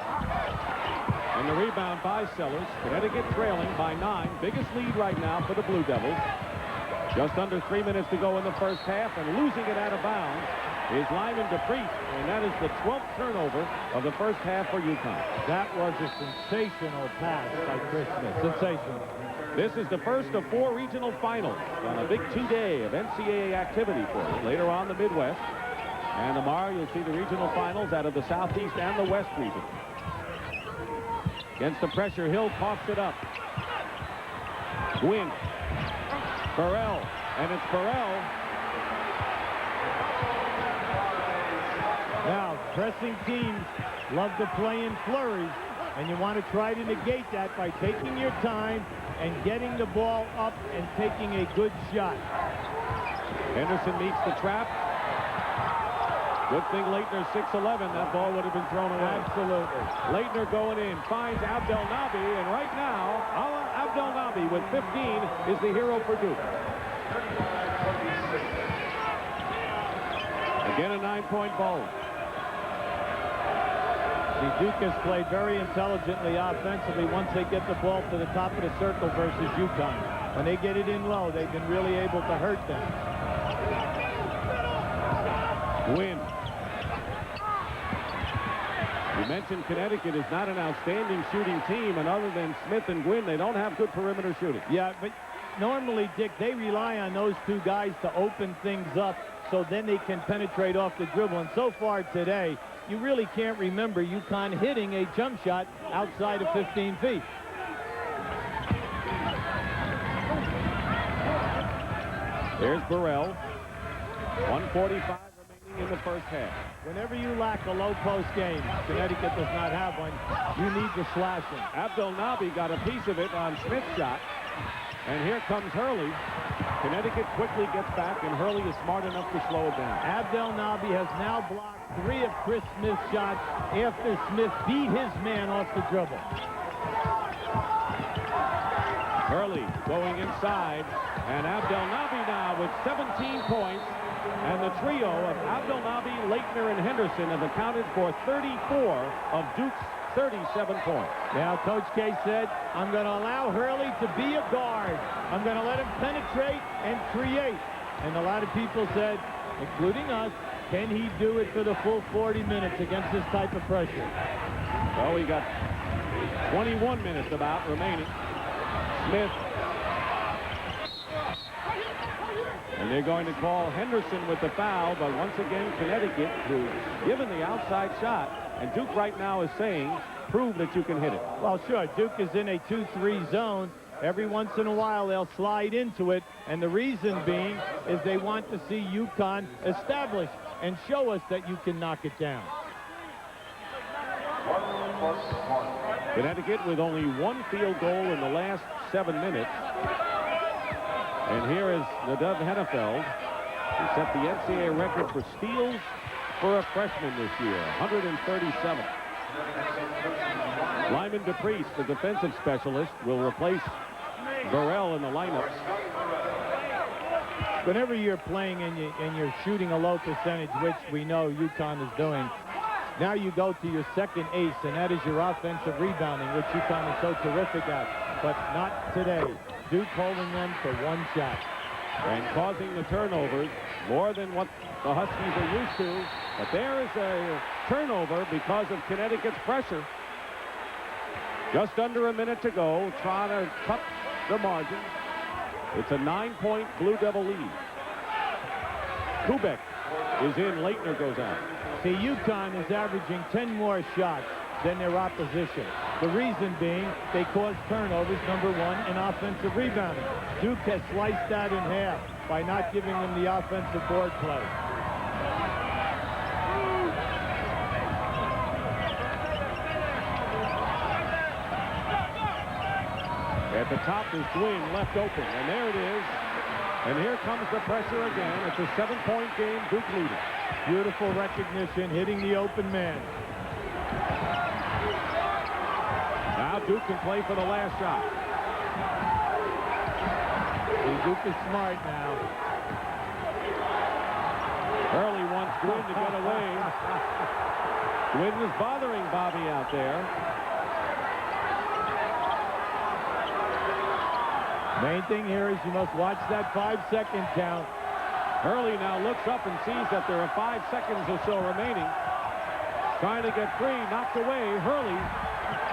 And the rebound by Sellers. Connecticut trailing by 9. Biggest lead right now for the Blue Devils. Just under 3 minutes to go in the first half, and losing it out of bounds is Lyman DePriest, and that is the 12th turnover of the first half for UConn. That was a sensational pass by Chris Smith. Sensational. This is the first of 4 regional finals on a big 2-day of NCAA activity for them. Later on, the Midwest. And tomorrow, you'll see the regional finals out of the Southeast and the West region. Against the pressure, Hill coughs it up. Gwynn. Burrell. And it's Burrell. Now, pressing teams love to play in flurries, and you want to try to negate that by taking your time and getting the ball up and taking a good shot. Henderson meets the trap. Good thing Leitner's 6'11". That ball would have been thrown away. Absolutely. Leitner going in, finds Abdelnaby, and right now, Abdelnaby with 15 is the hero for Duke. Again, a 9-point ball. The Duke has played very intelligently offensively once they get the ball to the top of the circle versus UConn. When they get it in low, they've been really able to hurt them. Gwynn. You mentioned Connecticut is not an outstanding shooting team, and other than Smith and Gwynn, they don't have good perimeter shooting. Yeah, but normally, Dick, they rely on those two guys to open things up so then they can penetrate off the dribble. And so far today, you really can't remember UConn hitting a jump shot outside of 15 feet. There's Burrell. 1:45 remaining in the first half. Whenever you lack a low post game, Connecticut does not have one, you need to slash him. Abdelnaby got a piece of it on Smith's shot. And here comes Hurley. Connecticut quickly gets back, and Hurley is smart enough to slow it down. Abdelnaby has now blocked 3 of Chris Smith's shots after Smith beat his man off the dribble. Hurley going inside, and Abdelnaby now with 17 points. And the trio of Abdelnaby, Leitner, and Henderson have accounted for 34 of Duke's 37 points. Now, Coach K said, I'm going to allow Hurley to be a guard. I'm going to let him penetrate and create. And a lot of people said, including us, can he do it for the full 40 minutes against this type of pressure? Well, we got 21 minutes about remaining. Smith. And they're going to call Henderson with the foul, but once again, Connecticut, who's given the outside shot, and Duke right now is saying, prove that you can hit it. Well, sure, Duke is in a 2-3 zone. Every once in a while, they'll slide into it, and the reason being is they want to see UConn established and show us that you can knock it down. Connecticut with only 1 field goal in the last 7 minutes. And here is Nadav Hennefeld, who set the NCAA record for steals for a freshman this year, 137. Lyman DePriest, the defensive specialist, will replace Burrell in the lineups. Whenever you're playing and you're shooting a low percentage, which we know UConn is doing, now you go to your second ace, and that is your offensive rebounding, which UConn is so terrific at, but not today. Duke holding them to 1 shot. And causing the turnovers more than what the Huskies are used to. But there is a turnover because of Connecticut's pressure. Just under a minute to go, trying to cut the margin. It's a 9-point Blue Devil lead. Kubek is in. Leitner goes out. See, UConn is averaging 10 more shots than their opposition. The reason being they cause turnovers, number 1, and offensive rebounding. Duke has sliced that in half by not giving them the offensive board play. At the top is Gwynn left open, and there it is. And here comes the pressure again. It's a 7-point game, Duke leading. Beautiful recognition, hitting the open man. Now Duke can play for the last shot. Duke is smart now. Hurley wants Gwynn to get away. Gwynn is bothering Bobby out there. Main thing here is you must watch that 5-second count. Hurley now looks up and sees that there are 5 seconds or so remaining. Trying to get free, knocked away. Hurley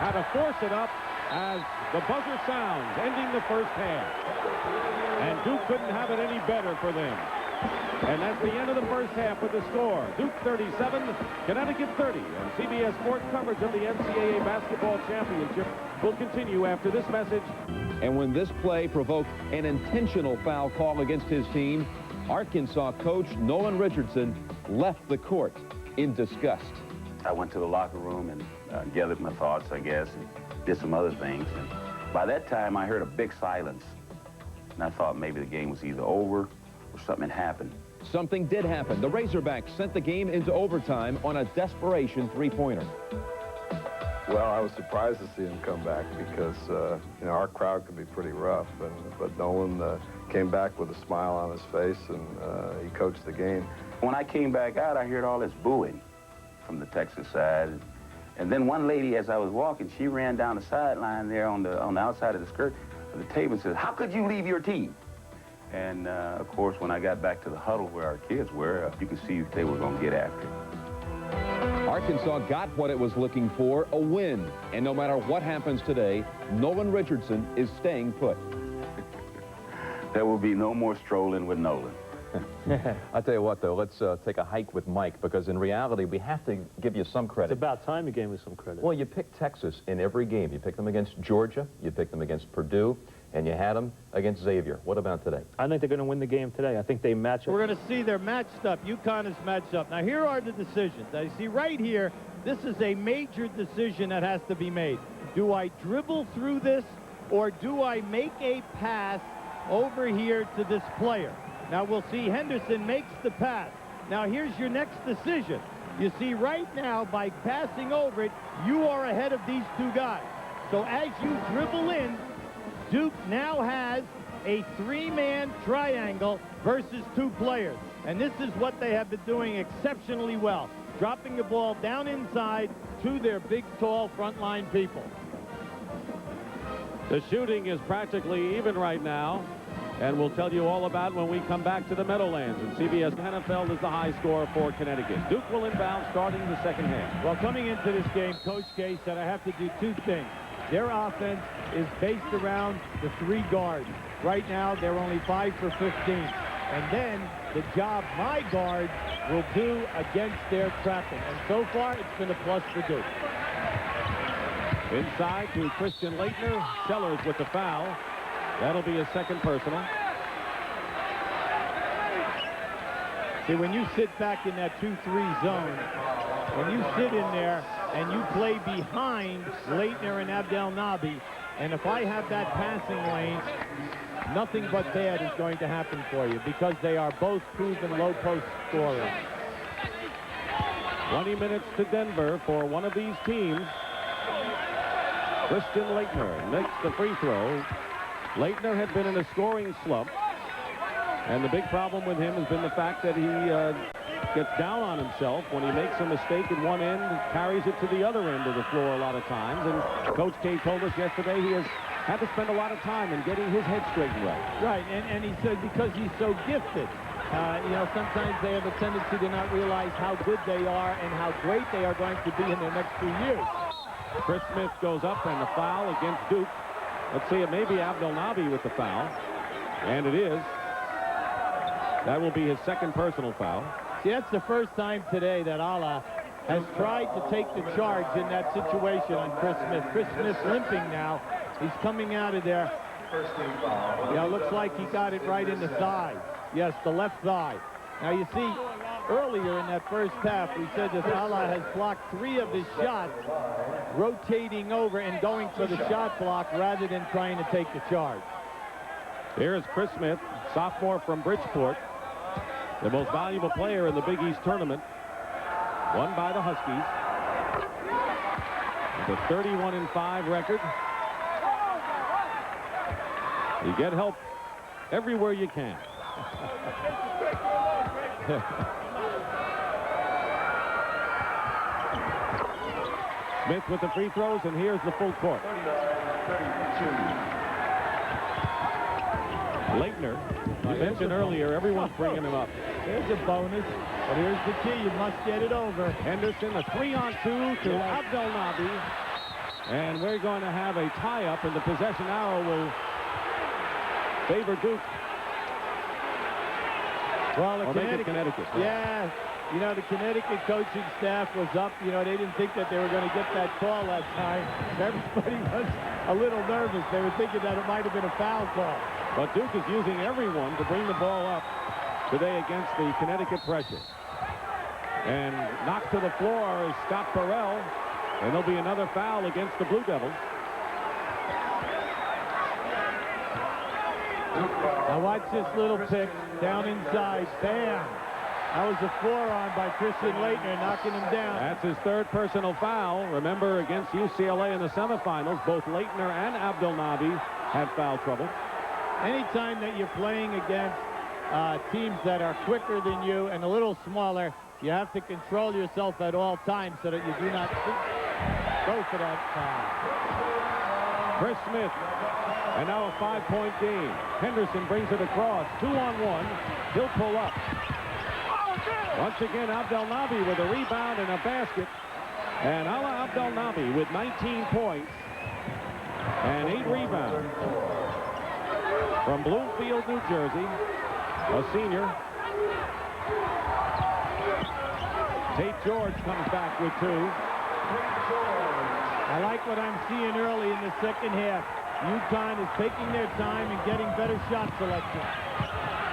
had to force it up as the buzzer sounds, ending the first half. And Duke couldn't have it any better for them. And that's the end of the first half with the score. Duke 37, Connecticut 30. And CBS Sports coverage of the NCAA Basketball Championship will continue after this message. And when this play provoked an intentional foul call against his team, Arkansas coach Nolan Richardson left the court in disgust. I went to the locker room and gathered my thoughts, I guess, and did some other things. And by that time, I heard a big silence. And I thought maybe the game was either over or something had happened. Something did happen. The Razorbacks sent the game into overtime on a desperation 3-pointer. Well, I was surprised to see him come back because, you know, our crowd can be pretty rough. But Nolan came back with a smile on his face, and he coached the game. When I came back out, I heard all this booing from the Texas side. And then one lady, as I was walking, she ran down the sideline there on the outside of the skirt of the table and said, "How could you leave your team?" And, of course, when I got back to the huddle where our kids were, you could see they were going to get after it. Arkansas got what it was looking for, a win. And no matter what happens today, Nolan Richardson is staying put. There will be no more strolling with Nolan. I tell you what, though, let's take a hike with Mike, because in reality, we have to give you some credit. It's about time you gave me some credit. Well, you picked Texas in every game. You picked them against Georgia, you picked them against Purdue, and you had them against Xavier. What about today? I think they're going to win the game today. I think they match up. We're going to see they're matched up. UConn is matched up. Now, here are the decisions. Now, you see right here, this is a major decision that has to be made. Do I dribble through this, or do I make a pass over here to this player? Now, we'll see Henderson makes the pass. Now, here's your next decision. You see, right now, by passing over it, you are ahead of these two guys. So as you dribble in, Duke now has a three-man triangle versus two players. And this is what they have been doing exceptionally well, dropping the ball down inside to their big, tall frontline people. The shooting is practically even right now, and we'll tell you all about it when we come back to the Meadowlands. And CBS Hennefeld is the high scorer for Connecticut. Duke will inbound starting the second half. Well, coming into this game, Coach K said I have to do two things. Their offense is based around the three guards. Right now, they're only 5 for 15. And then the job my guards will do against their trapping. And so far, it's been a plus for Duke. Inside to Christian Leitner. Sellers with the foul. That'll be a second personal. See, when you sit back in that 2-3 zone, when you sit in there and you play behind Leitner and Abdelnaby, and if I have that passing lane, nothing but bad is going to happen for you, because they are both proven low post scorers. 20 minutes to Denver for one of these teams. Christian Leitner makes the free throw. Leitner had been in a scoring slump, and the big problem with him has been the fact that he gets down on himself when he makes a mistake in one end, carries it to the other end of the floor a lot of times. And Coach K told us yesterday he has had to spend a lot of time in getting his head straightened right. Right, and he said because he's so gifted, you know, sometimes they have a tendency to not realize how good they are and how great they are going to be in their next 2 years. Chris Smith goes up, and the foul against Duke. Let's see, it may be Abdelnaby with the foul, and it is. That will be his second personal foul. See, that's the first time today that Allah has tried to take the charge in that situation on Chris Smith. Chris Smith's limping now. He's coming out of there. Yeah, looks like he got it right in the thigh. Yes, the left thigh. Now, you see, earlier in that first half, we said that Allah has blocked 3 of his shots, rotating over and going for the shot block rather than trying to take the charge. Here's Chris Smith, sophomore from Bridgeport, the most valuable player in the Big East tournament, won by the Huskies. The 31-5 record. You get help everywhere you can. Smith with the free throws, and here's the full court. Leitner, I mentioned earlier, everyone's bringing him up. There's a bonus, but here's the key. You must get it over. Henderson, a 3-on-2 to Abdelnaby. And we're going to have a tie-up, and the possession arrow will favor Duke. Well, the Connecticut. Yeah, you know, the Connecticut coaching staff was up. You know, they didn't think that they were going to get that call that time. Everybody was a little nervous. They were thinking that it might have been a foul call. But Duke is using everyone to bring the ball up today against the Connecticut pressure. And knocked to the floor is Scott Burrell, and there'll be another foul against the Blue Devils. Now watch this little pick down inside. Bam! That was a forearm by Christian Leitner, knocking him down. That's his third personal foul. Remember, against UCLA in the semifinals, both Leitner and Abdelnaby had foul trouble. Anytime that you're playing against teams that are quicker than you and a little smaller, you have to control yourself at all times so that you do not go for that foul. Chris Smith, and now a 5-point game. Henderson brings it across, 2-on-1. He'll pull up. Once again, Abdelnaby with a rebound and a basket. And Ala Abdelnaby with 19 points and 8 rebounds. From Bloomfield, New Jersey, a senior. Tate George comes back with 2. I like what I'm seeing early in the second half. UConn is taking their time and getting better shot selection.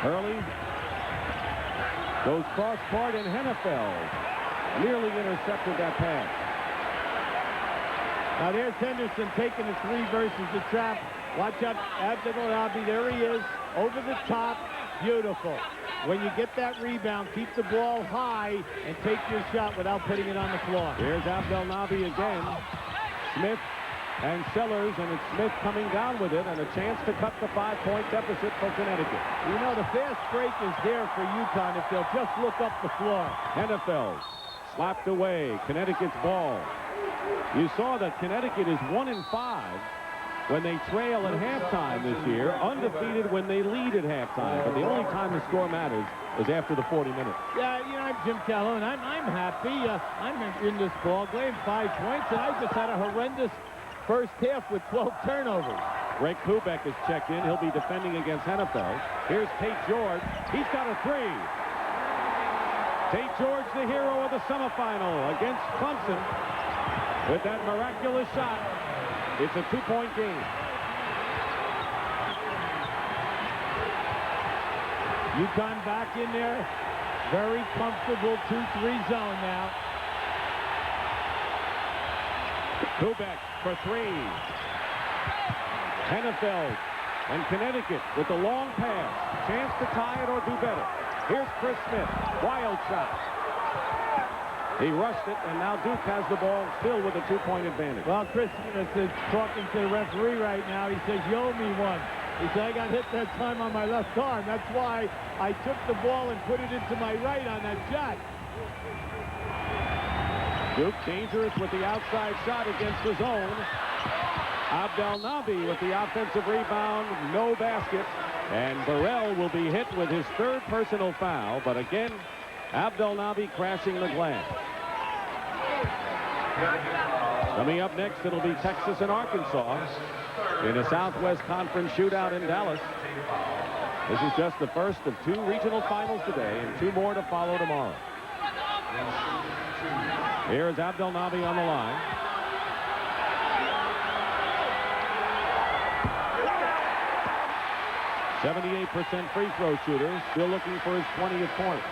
Early goes cross-court, and Hennefeld nearly intercepted that pass. Now there's Henderson taking the 3 versus the trap. Watch out, Abdel-Nabi, there he is, over the top, beautiful. When you get that rebound, keep the ball high and take your shot without putting it on the floor. Here's Abdel-Nabi again. Smith and Sellers, and it's Smith coming down with it, and a chance to cut the 5-point deficit for Connecticut. You know, the fast break is there for UConn if they'll just look up the floor. Hennefeld slapped away. Connecticut's ball. You saw that Connecticut is 1-5 when they trail at halftime this year, undefeated when they lead at halftime. But the only time the score matters is after the 40 minutes. Yeah, you know, I'm Jim Calhoun. I'm happy. I'm in this ball game, 5 points, and I just had a horrendous first half with 12 turnovers. Greg Kubek is checked in. He'll be defending against Hennefeld. Here's Tate George. He's got a 3. Tate George, the hero of the semifinal against Clemson, with that miraculous shot. It's a 2-point game. UConn back in there. Very comfortable 2-3 zone now. Kubek for 3. Hennefeld and Connecticut with the long pass. Chance to tie it or do better. Here's Chris Smith. Wild shot. He rushed it, and now Duke has the ball still with a 2-point advantage. Well, Chris Smith is talking to the referee right now. He says, you owe me one. He said, I got hit that time on my left arm. That's why I took the ball and put it into my right on that shot. Duke dangerous with the outside shot against his own. Abdel-Nabi with the offensive rebound, no basket. And Burrell will be hit with his 3rd personal foul. But again, Abdel-Nabi crashing the glass. Coming up next, it'll be Texas and Arkansas in a Southwest Conference shootout in Dallas. This is just the first of 2 regional finals today and 2 more to follow tomorrow. Here is Abdel-Nabi on the line. .78% free throw shooter, still looking for his 20th point.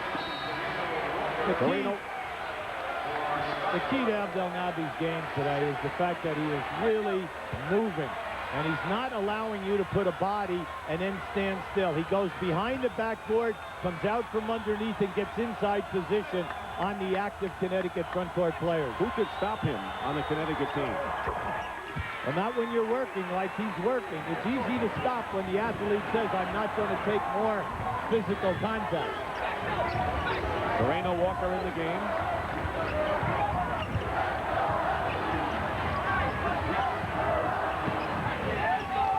The key to Abdel-Nabi's game today is the fact that he is really moving, and he's not allowing you to put a body and then stand still. He goes behind the backboard, comes out from underneath, and gets inside position on the active Connecticut front court players. Who could stop him on the Connecticut team? Well, not when you're working like he's working. It's easy to stop when the athlete says, I'm not going to take more physical contact. Moreno Walker in the game.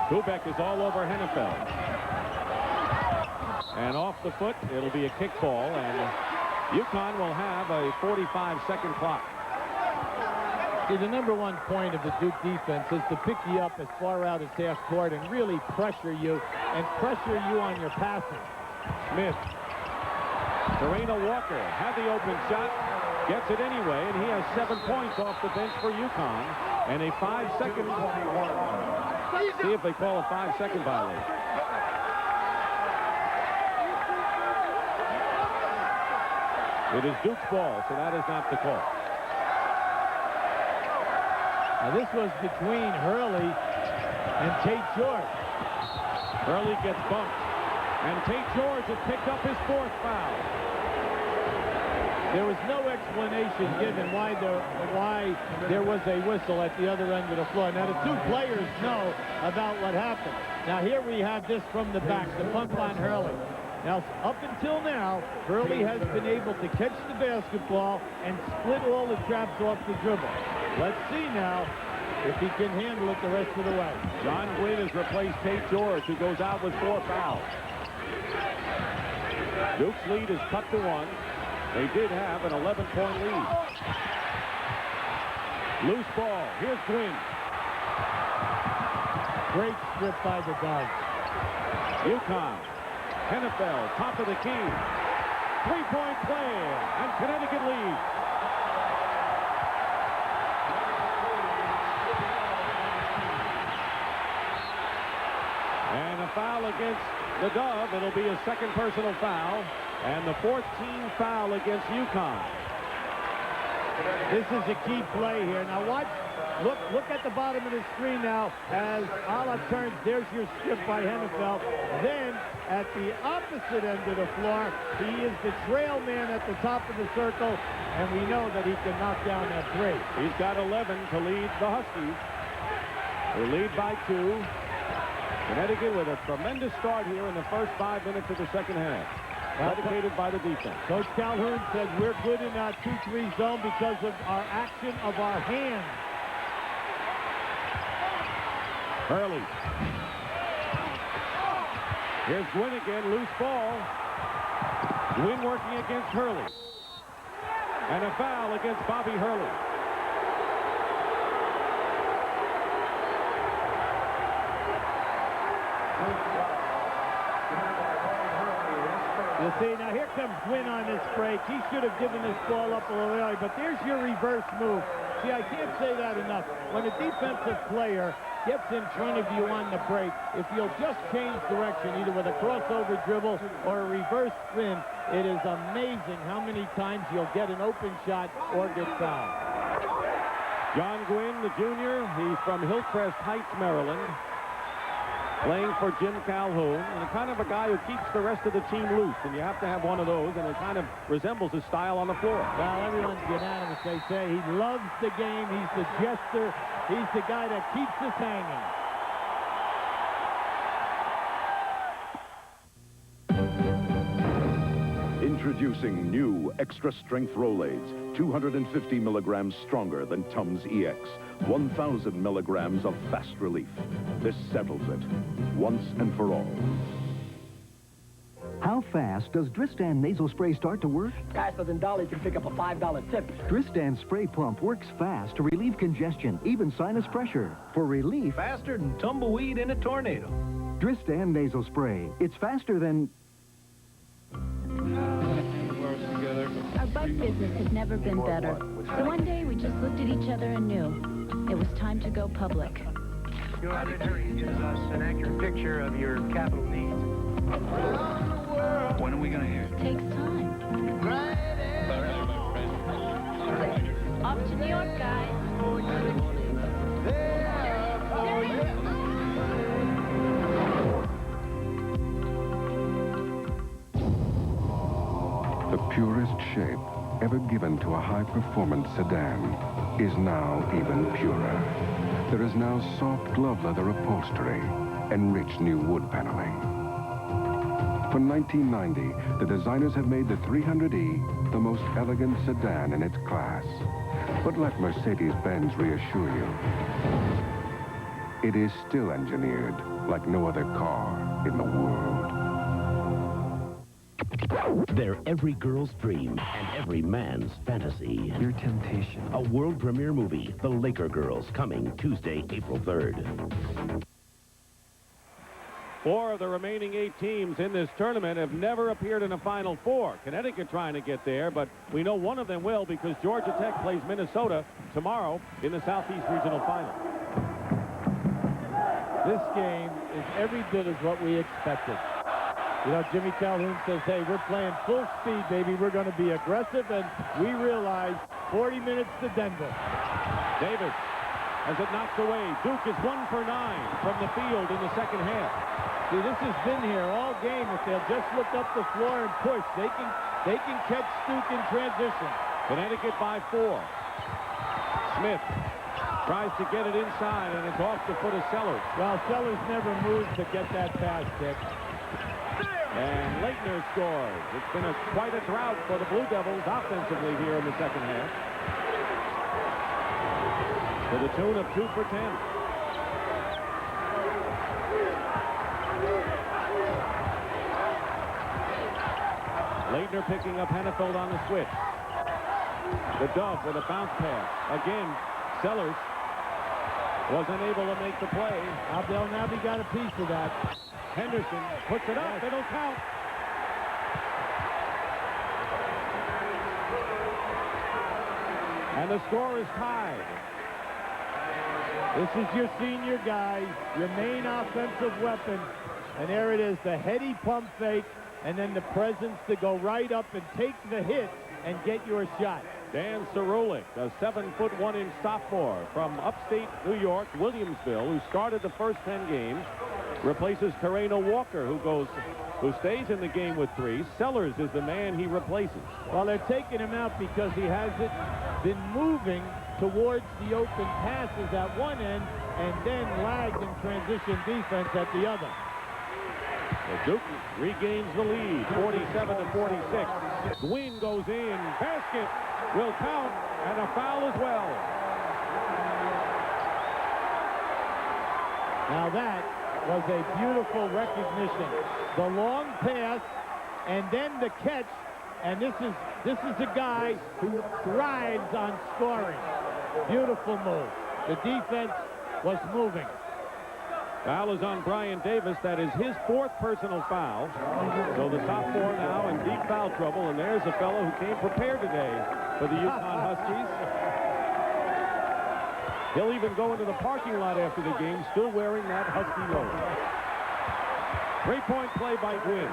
Kubek is all over Hennefeld. And off the foot, it'll be a kick ball, and UConn will have a 45-second clock. See, the #1 point of the Duke defense is to pick you up as far out as half court and really pressure you on your passing. Smith. Moreno Walker had the open shot, gets it anyway, and he has 7 points off the bench for UConn, and a 5-second. See if they call a 5-second violation. It is Duke's ball, so that is not the call. Now this was between Hurley and Tate George. Hurley gets bumped, and Tate George has picked up his 4th foul. There was no explanation given why there was a whistle at the other end of the floor. Now, the 2 players know about what happened. Now, here we have this from the back, the pump on Hurley. Now, up until now, Hurley has been able to catch the basketball and split all the traps off the dribble. Let's see now if he can handle it the rest of the way. John Gwynn has replaced Tate George, who goes out with 4 fouls. Duke's lead is cut to 1. They did have an 11-point lead. Loose ball. Here's Gwynn. Great strip by the Dogs. UConn. Hennefeld, top of the key. Three-point play, and Connecticut leads. And a foul against the Dove. It'll be a second personal foul, and the 14th foul against UConn. This is a key play here. Now watch, look at the bottom of the screen now as Olive turns. There's your skip by Hennefeld. Then at the opposite end of the floor, he is the trail man at the top of the circle, and we know that he can knock down that three. He's got 11 to lead the Huskies. They lead by 2. Connecticut with a tremendous start here in the first 5 minutes of the second half. Predicated by the defense. Coach Calhoun said we're good in our 2-3 zone because of our action of our hands. Hurley. Here's Gwynn again, loose ball. Gwynn working against Hurley. And a foul against Bobby Hurley. You see, now here comes Gwynn on this break. He should have given this ball up a little early, but there's your reverse move. See, I can't say that enough. When a defensive player gets in front of you on the break, if you'll just change direction, either with a crossover dribble or a reverse spin, it is amazing how many times you'll get an open shot or get fouled. John Gwynn, the junior, he's from Hillcrest Heights, Maryland, playing for Jim Calhoun, and kind of a guy who keeps the rest of the team loose, and you have to have one of those, and it kind of resembles his style on the floor. Well, everyone's unanimous. They say he loves the game. He's the jester. He's the guy that keeps us hanging. Introducing new extra-strength Rolaids, 250 milligrams stronger than Tums EX, 1,000 milligrams of fast relief. This settles it, once and for all. How fast does Dristan nasal spray start to work? Faster than Dolly can pick up a $5 tip. Dristan spray pump works fast to relieve congestion, even sinus pressure. For relief, Faster than tumbleweed in a tornado. Dristan nasal spray. It's faster than... Our bus business has never been better. So one day we just looked at each other and knew it was time to go public. Your auditor gives us an accurate picture of your capital needs. When are we going to hear? It takes time. Off to New York, guys. The purest shape ever given to a high-performance sedan is now even purer. There is now soft glove leather upholstery and rich new wood paneling. For 1990, the designers have made the 300E the most elegant sedan in its class. But let Mercedes-Benz reassure you, it is still engineered like no other car in the world. They're every girl's dream and every man's fantasy. Your temptation. A world premiere movie, The Laker Girls, coming Tuesday, April 3rd. 4 of the remaining 8 teams in this tournament have never appeared in a Final Four. Connecticut trying to get there, but we know one of them will because Georgia Tech plays Minnesota tomorrow in the Southeast Regional Final. This game is every bit as what we expected. You know, Jimmy Calhoun says, hey, we're playing full speed, baby. We're going to be aggressive, and we realize 40 minutes to Denver. Davis has it knocked away. Duke is 1 for 9 from the field in the second half. See, this has been here all game. If they'll just look up the floor and push, they can catch Duke in transition. Connecticut by 4. Smith tries to get it inside, and it's off the foot of Sellers. Well, Sellers never moved to get that pass, Dick. And Leitner scores. It's been quite a drought for the Blue Devils offensively here in the second half. To the tune of 2 for 10. Leitner picking up Hennefeld on the switch. The Dove with a bounce pass. Again, Sellers was unable to make the play. Abdel Nabi got a piece of that. Henderson puts it up. It'll count. And the score is tied. This is your senior guy, your main offensive weapon. And there it is, the heady pump fake, and then the presence to go right up and take the hit and get your shot. Dan Cerulik, a 7'1" sophomore from upstate New York, Williamsville, who started the first 10 games, replaces Terreno Walker, who stays in the game with 3. Sellers is the man he replaces. Well, they're taking him out because he hasn't been moving towards the open passes at one end and then lagged in transition defense at the other. So Duke regains the lead, 47-46. Gwynn goes in, basket will count, and a foul as well. Now that was a beautiful recognition. The long pass and then the catch, and this is a guy who thrives on scoring. Beautiful move. The defense was moving. Foul is on Brian Davis. That is his 4th personal foul. So the sophomore now in deep foul trouble, and there's a fellow who came prepared today for the UConn Huskies. He'll even go into the parking lot after the game, still wearing that Husky logo. 3-point play by Gwynn.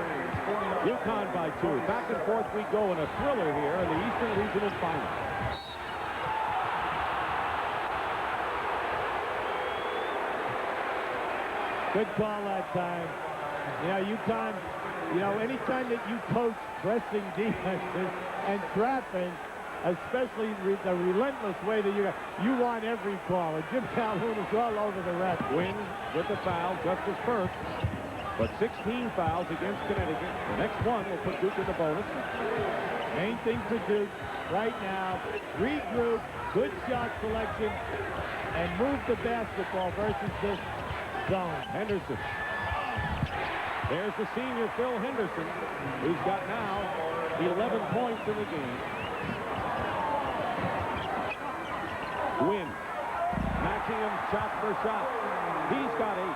UConn by 2. Back and forth we go in a thriller here in the Eastern Regional Final. Good call that time. You know, UConn, anytime that you coach pressing defenses and trapping, especially the relentless way that you want every call. And Jim Calhoun is all over the ref. Gwynn with the foul, just his first, but 16 fouls against Connecticut. The next one will put Duke in the bonus. Main thing for Duke right now, regroup, good shot selection, and move the basketball versus this zone. Henderson. There's the senior Phil Henderson, who's got now 11 points in the game. Gwynn matching him shot for shot. He's got 8.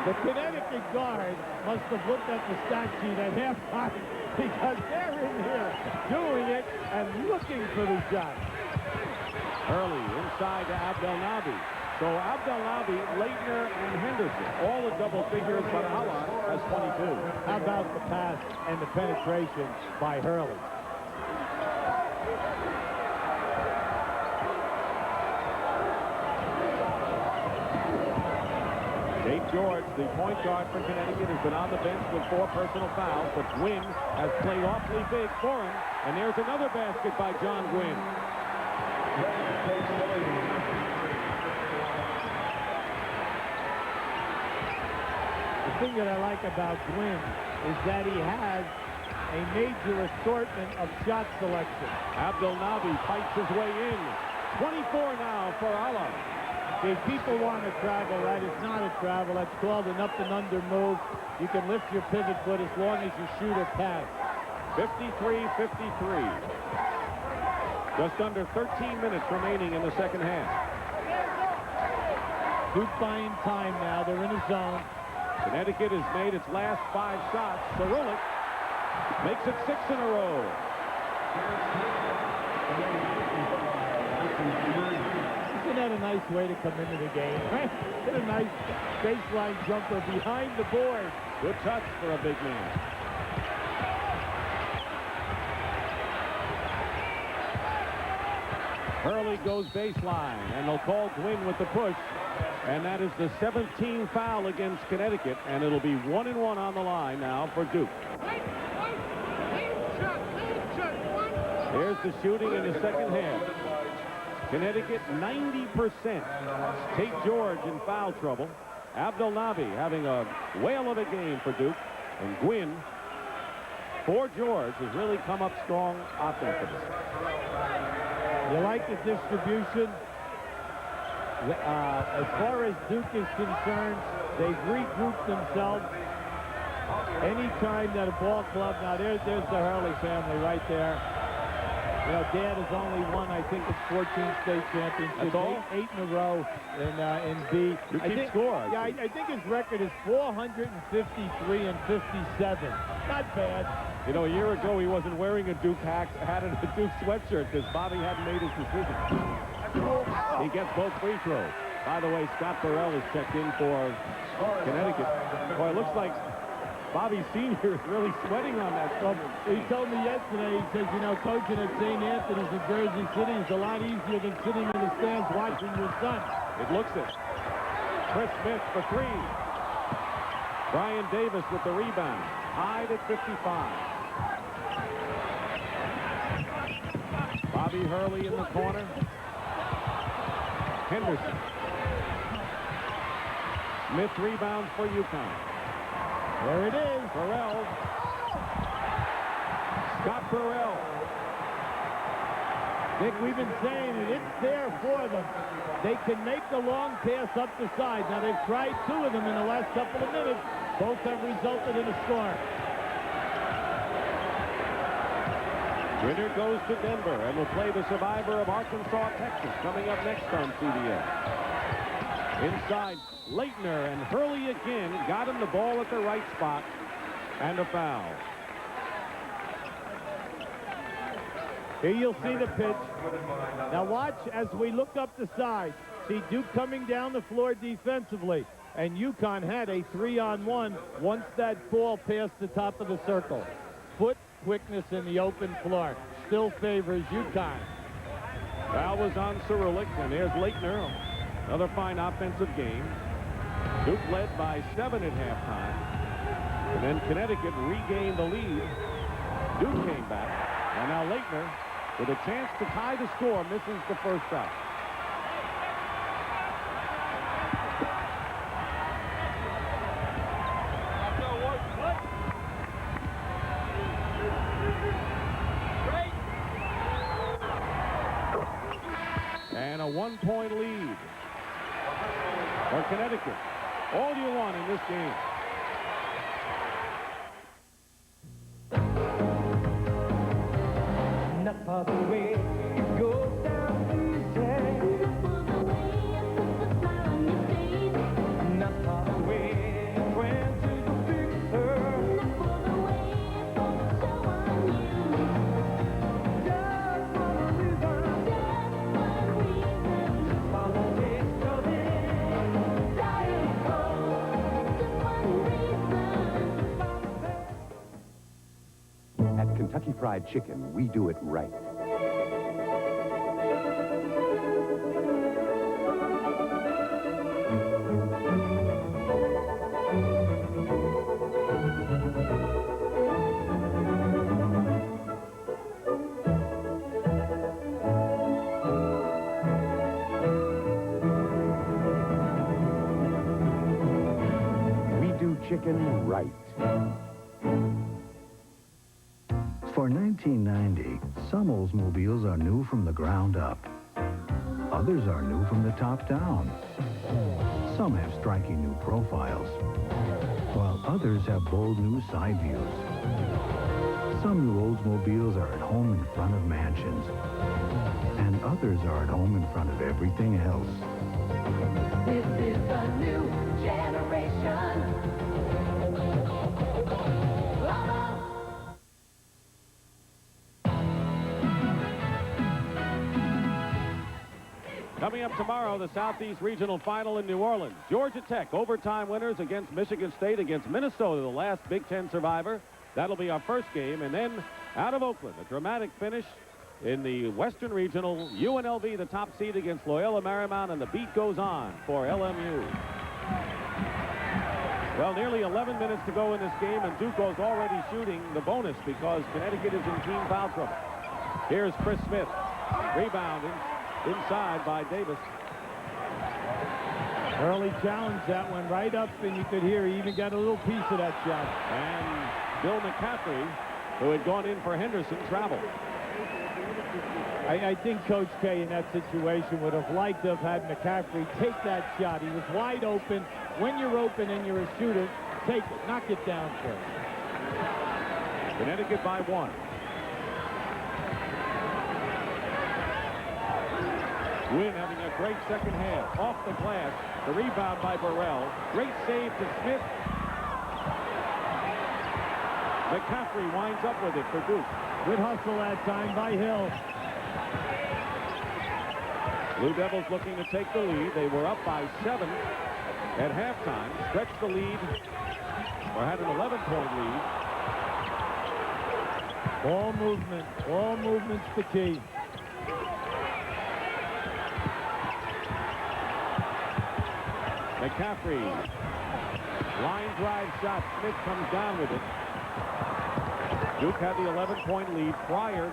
The Connecticut guard must have looked at the stat sheet at halftime because they're in here doing it and looking for the shot. Early inside to Abdelnaby. So Abdelnaby, Leitner, and Henderson, all in double figures, but Allah has 22. How about the pass and the penetration by Hurley? Nate George, the point guard for Connecticut, has been on the bench with 4 personal fouls, but Gwynn has played awfully big for him. And there's another basket by John Gwynn. The thing that I like about Gwynn is that he has a major assortment of shot selection. Abdelnaby fights his way in. 24 now for Allah. If people want to travel, that is not a travel. That's called an up and under move. You can lift your pivot foot as long as you shoot or pass. 53-53. Just under 13 minutes remaining in the second half. Duke buying time now. They're in a zone. Connecticut has made its last 5 shots. Cerulik makes it 6 in a row. Isn't that a nice way to come into the game? Get a nice baseline jumper behind the board. Good touch for a big man. Hurley goes baseline, and they'll call Gwynn with the push. And that is the 17th foul against Connecticut, and it'll be 1-1 on the line now for Duke. Here's the shooting in the second half. Connecticut 90%. Tate George in foul trouble. Abdelnaby having a whale of a game for Duke. And Gwynn, for George, has really come up strong offensively. You like the distribution? As far as Duke is concerned, they've regrouped themselves. Anytime that a ball club, now there's the Hurley family right there. You know, Dad has only won, I think, his 14th state championship. That's all? Eight in a row in B. You keep score, Yeah, I think his record is 453 and 57. Not bad. You know, a year ago he wasn't wearing a Duke hat and a Duke sweatshirt because Bobby hadn't made his decision. He gets both free throws. By the way, Scott Burrell is checked in for Connecticut. Boy, it looks like Bobby Sr. is really sweating on that stuff. He told me yesterday, he says, you know, coaching at St. Anthony's in Jersey City is a lot easier than sitting in the stands watching your son. It looks it. Chris Smith for three. Brian Davis with the rebound. Tied at 55. Bobby Hurley in the corner. Henderson. Smith rebounds for UConn. There it is. Burrell. Scott Burrell. Dick, we've been saying it. It's there for them. They can make the long pass up the side. Now, they've tried two of them in the last couple of minutes. Both have resulted in a score. Winner goes to Denver and will play the survivor of Arkansas, Texas, coming up next on CBS. Inside, Leitner, and Hurley again got him the ball at the right spot, and a foul. Here you'll see the pitch. Now watch as we look up the side. See Duke coming down the floor defensively, and UConn had a 3-on-1 once that ball passed the top of the circle. Foot quickness in the open floor still favors UConn. Foul was on Cyrillic, and there's Leitner. Another fine offensive game. Duke led by 7 at halftime. And then Connecticut regained the lead. Duke came back. And now Leitner, with a chance to tie the score, misses the first shot. And a 1-point lead for Connecticut. All you want in this game. Not by the way it goes down easy. Not by the way it went to the picture. Not for the way it goes so on you. Just for the reason. Just follow it, so then Diet Coke. Just one reason. At Kentucky Fried Chicken, we do it right. We do chicken right. For 1990, some Oldsmobiles are new from the ground up. Others are new from the top down. Some have striking new profiles, while others have bold new side views. Some new Oldsmobiles are at home in front of mansions, and others are at home in front of everything else. This is a new generation. Coming up tomorrow, the Southeast Regional Final in New Orleans. Georgia Tech, overtime winners against Michigan State, against Minnesota, the last Big Ten survivor. That'll be our first game. And then out of Oakland, a dramatic finish in the Western Regional. UNLV, the top seed, against Loyola Marymount, and the beat goes on for LMU. Well, nearly 11 minutes to go in this game, and Duke is already shooting the bonus because Connecticut is in team foul trouble. Here's Chris Smith, rebounding. Inside by Davis. Early challenged that one right up, and you could hear he even got a little piece of that shot. And Bill McCaffrey, who had gone in for Henderson, traveled. I think Coach K in that situation would have liked to have had McCaffrey take that shot. He was wide open. When you're open and you're a shooter, take it. Knock it down first. Connecticut by 1. Gwynn having a great second half. Off the glass. The rebound by Burrell. Great save to Smith. McCaffrey winds up with it for Duke. Good hustle that time by Hill. Blue Devils looking to take the lead. They were up by 7 at halftime. Stretched the lead, or had an 11-point lead. Ball movement. Ball movement's the key. McCaffrey. Line drive shot. Smith comes down with it. Duke had the 11-point lead prior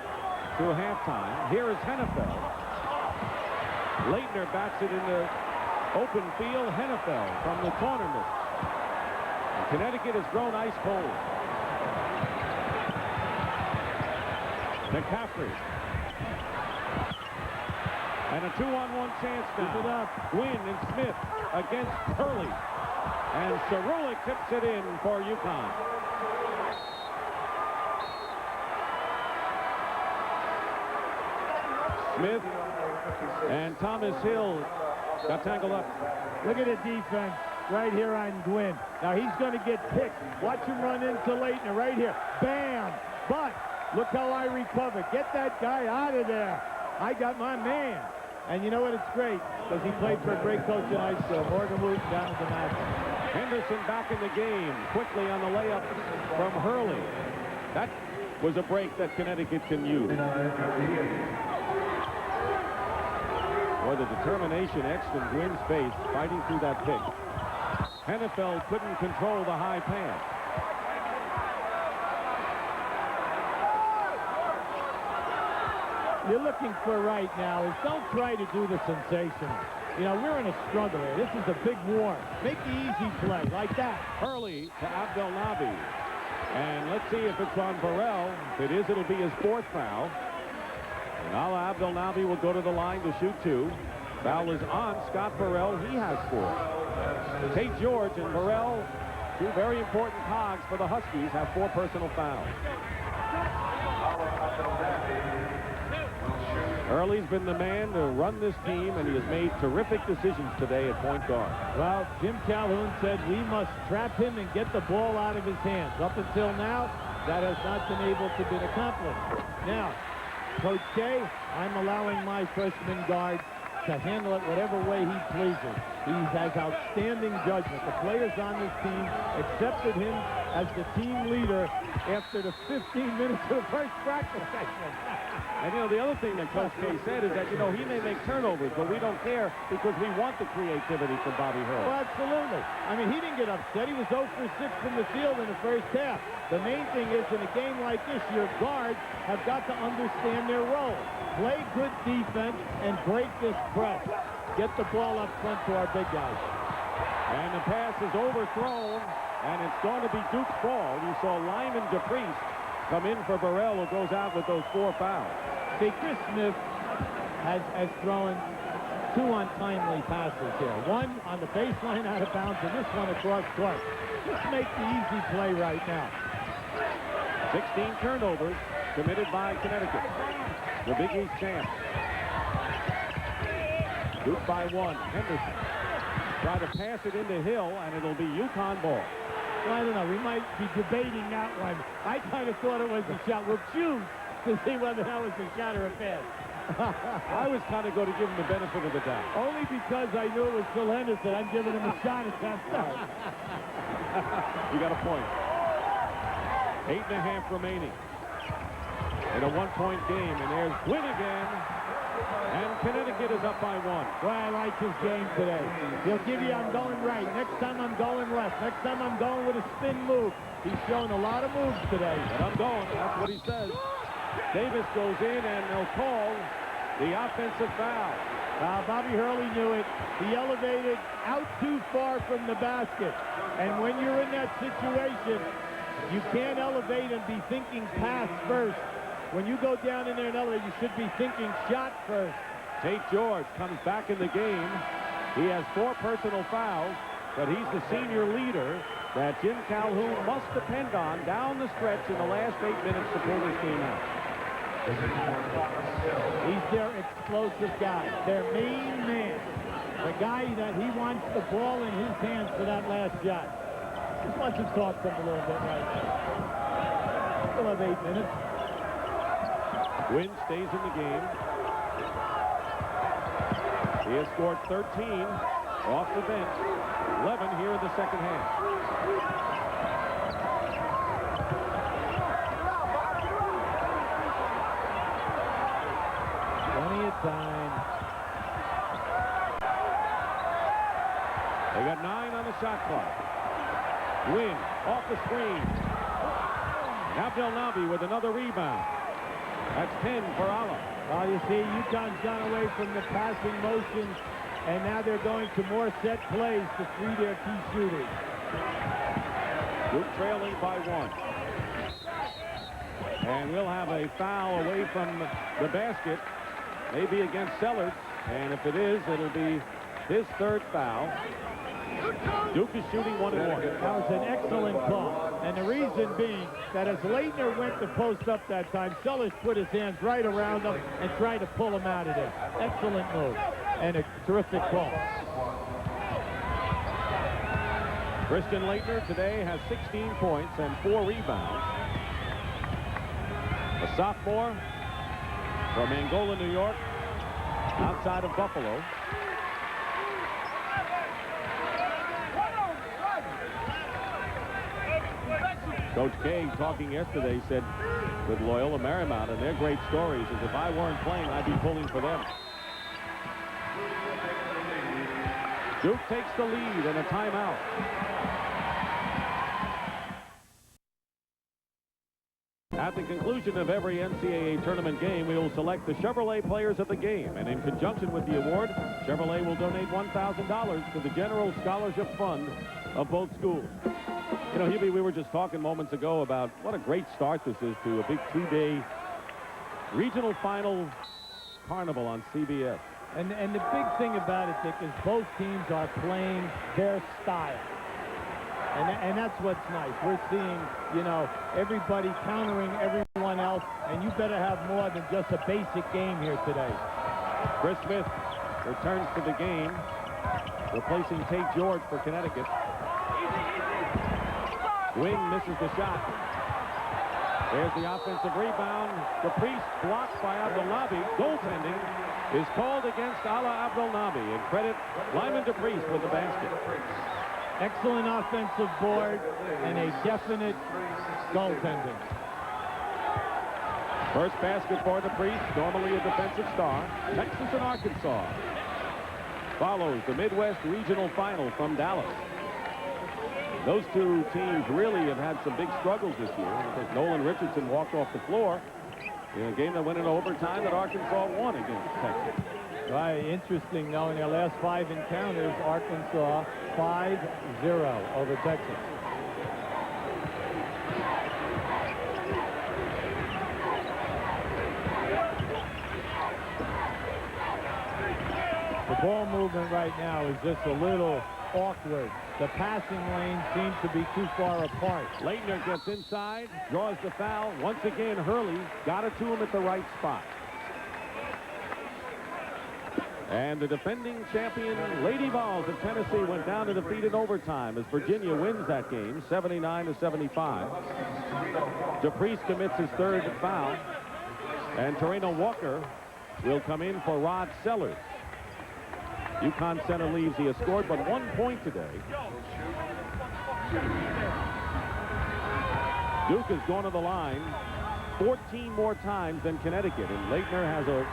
to halftime. Here is Hennefeld. Leitner bats it in the open field. Hennefeld from the corner miss. Connecticut has grown ice cold. McCaffrey. And a 2-on-1 chance now. Gwynn and Smith against Hurley. And Cerulli tips it in for UConn. Smith and Thomas Hill got tangled up. Look at the defense right here on Gwynn. Now he's going to get picked. Watch him run into Leitner right here. Bam! But look how I recovered. Get that guy out of there. I got my man. And you know what? It's great because he played for a great coach in high school. Morgan Wooten down at the match. Henderson back in the game. Quickly on the layup from Hurley. That was a break that Connecticut can use. Boy, the determination etched in Gwynn's face fighting through that pick. Hennefeld couldn't control the high pass. You're looking for right now is don't try to do the sensational. You know, we're in a struggle here. This is a big war. Make the easy play like that. Hurley to Abdelnaby. And let's see if it's on Burrell. If it is, it'll be his 4th foul. And Ala Abdelnaby will go to the line to shoot 2. Foul is on Scott Burrell. He has 4. Tate George and Burrell, 2 very important cogs for the Huskies, have 4 personal fouls. Hurley's been the man to run this team, and he has made terrific decisions today at point guard. Well, Jim Calhoun said we must trap him and get the ball out of his hands. Up until now, that has not been able to be accomplished. Now, Coach K, I'm allowing my freshman guard to handle it whatever way he pleases. He has outstanding judgment. The players on this team accepted him as the team leader after the 15 minutes of the first practice session. And, you know, the other thing that Coach K said is that, you know, he may make turnovers, but we don't care because we want the creativity from Bobby Hurley. Well, absolutely. I mean, he didn't get upset. He was 0 for 6 from the field in the first half. The main thing is, in a game like this, your guards have got to understand their role. Play good defense and break this press. Get the ball up front to our big guys. And the pass is overthrown, and it's going to be Duke's ball. You saw Lyman DePriest come in for Burrell, who goes out with those 4 fouls. See, Chris Smith has thrown 2 untimely passes here. One on the baseline out of bounds, and this one across court. Just make the easy play right now. 16 turnovers committed by Connecticut. The Big East champs. Duke by 1. Henderson try to pass it into Hill, and it'll be UConn ball. Well, I don't know. We might be debating that one. I kind of thought it was a shot. We'll choose to see whether that was a shot or a pass. I was kind of going to give him the benefit of the doubt. Only because I knew it was Phil Henderson. I'm giving him a shot at that time. You got a point. 8.5 remaining in a 1-point game, and there's Gwynn again. And Connecticut is up by 1. Well, I like his game today. He'll give you, I'm going right. Next time I'm going left. Next time I'm going with a spin move. He's shown a lot of moves today. But I'm going. That's what he says. Davis goes in, and they'll call the offensive foul. Bobby Hurley knew it. He elevated out too far from the basket. And when you're in that situation, you can't elevate and be thinking pass first. When you go down in there and elevate, you should be thinking shot first. Tate George comes back in the game. He has 4 personal fouls, but he's the senior leader that Jim Calhoun must depend on down the stretch in the last 8 minutes to pull this game out. He's their explosive guy, their main man. The guy that he wants the ball in his hands for that last shot. Just wants to talk to him a little bit right now. Still have 8 minutes. Wynn stays in the game. He has scored 13 off the bench, 11 here in the second half. Plenty of time. They got 9 on the shot clock. Wynn off the screen. Abdelnaby with another rebound. That's 10 for Allah. Well, you see, UConn's gone away from the passing motion, and now they're going to more set plays to free their key shooters. Duke trailing by 1. And we'll have a foul away from the basket, maybe against Sellers. And if it is, it'll be his 3rd foul. Duke is shooting 1-1. That was an excellent call. And the reason being that as Leitner went to post up that time, Sellers put his hands right around him and tried to pull him out of there. Excellent move and a terrific call. Christian Leitner today has 16 points and 4 rebounds. A sophomore from Angola, New York, outside of Buffalo. Coach K talking yesterday said with Loyola Marymount and their great stories is if I weren't playing, I'd be pulling for them. Duke takes the lead and a timeout. At the conclusion of every NCAA tournament game, we will select the Chevrolet players of the game. And in conjunction with the award, Chevrolet will donate $1,000 to the General Scholarship Fund of both schools. You know, Hubie, we were just talking moments ago about what a great start this is to a big 2-day regional final carnival on CBS. And the big thing about it, Dick, is both teams are playing their style. And that's what's nice. We're seeing, you know, everybody countering everyone else, and you better have more than just a basic game here today. Chris Smith returns to the game, replacing Tate George for Connecticut. Wing misses the shot. There's the offensive rebound. Caprice blocked by Abdelnaby. Goaltending is called against Ala Abdelnaby. And credit Lyman DePriest with the basket. Excellent offensive board and a definite goaltending. First basket for DePriest, normally a defensive star. Texas and Arkansas follows the Midwest Regional Final from Dallas. Those two teams really have had some big struggles this year because Nolan Richardson walked off the floor in a game that went into overtime that Arkansas won against Texas. Right, interesting, though, in their last 5 encounters, Arkansas 5-0 over Texas. The ball movement right now is just a little awkward. The passing lanes seem to be too far apart. Leitner gets inside, draws the foul. Once again, Hurley got it to him at the right spot. And the defending champion, Lady Vols of Tennessee, went down to defeat in overtime as Virginia wins that game, 79-75. DePriest commits his 3rd foul. And Tarina Walker will come in for Rod Sellers. UConn center leaves. He has scored but 1 point today. Duke has gone to the line 14 more times than Connecticut, and Leitner has a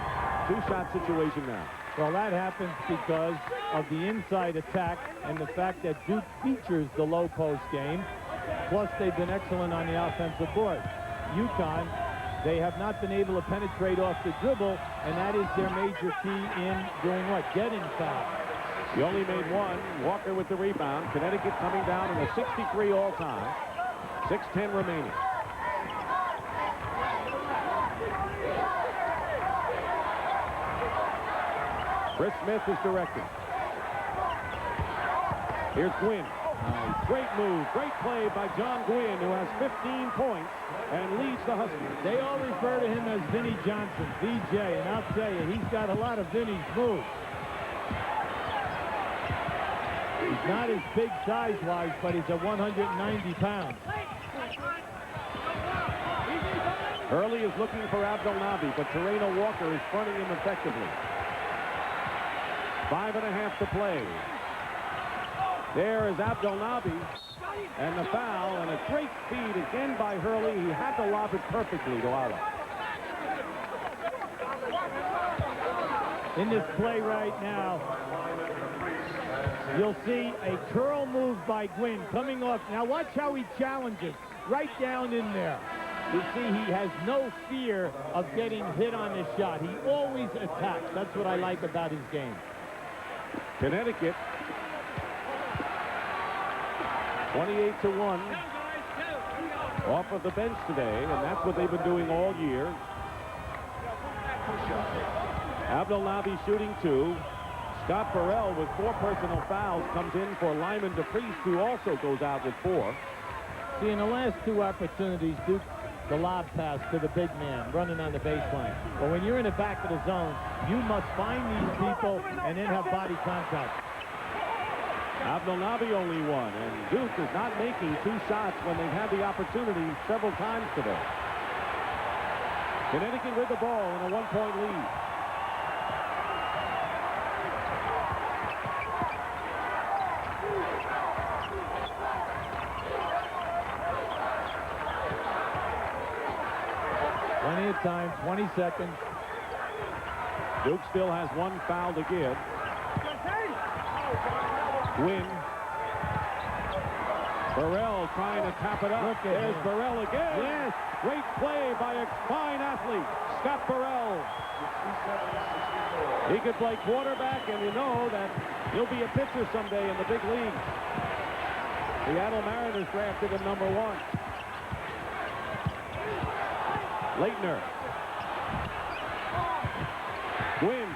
2-shot situation now. Well, that happens because of the inside attack and the fact that Duke features the low post game. Plus, they've been excellent on the offensive board. UConn, they have not been able to penetrate off the dribble, and that is their major key in doing what? Getting fouled. He only made 1. Walker with the rebound. Connecticut coming down in a 63 all-time. 6:10 remaining. Chris Smith is directing. Here's Gwynn. Great move, great play by John Gwynn, who has 15 points and leads the Huskies. They all refer to him as Vinnie Johnson, VJ, and I'll tell you, he's got a lot of Vinnie's moves. He's not as big size-wise, but he's at 190 pounds. Hurley is looking for Abdelnaby, but Terreno Walker is fronting him effectively. 5.5 to play. There is Abdelnaby, and the foul, and a great feed again by Hurley. He had to lob it perfectly to Ala. In this play right now, you'll see a curl move by Gwynn coming off. Now watch how he challenges right down in there. You see, he has no fear of getting hit on this shot. He always attacks. That's what I like about his game. Connecticut 28-1 off of the bench today, and that's what they've been doing all year. Abdelnaby shooting 2. Scott Burrell with 4 personal fouls comes in for Lyman DePriest, who also goes out with 4. See, in the last 2 opportunities, Duke, the lob pass to the big man running on the baseline. But when you're in the back of the zone, you must find these people and then have body contact. Abdelnaby only 1, and Duke is not making 2 shots when they've had the opportunity several times today. Connecticut with the ball in a 1-point lead. Plenty of time, 20 seconds. Duke still has 1 foul to give. Gwynn. Burrell trying to tap it up. There's Burrell again. Yes. Great play by a fine athlete, Scott Burrell. He could play quarterback, and you know that he'll be a pitcher someday in the big league. Seattle Mariners drafted him number 1. Leitner. Gwynn.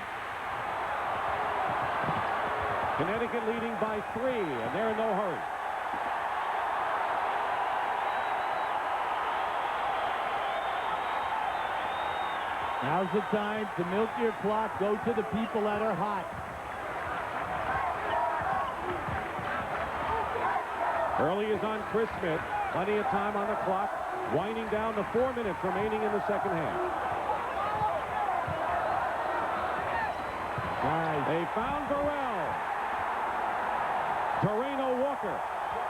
Connecticut leading by 3, and they're in no hurry. Now's the time to milk your clock. Go to the people that are hot. Hurley is on Chris Smith. Plenty of time on the clock. Winding down to 4 minutes remaining in the second half. Nice. They found Burrell. Terreno Walker.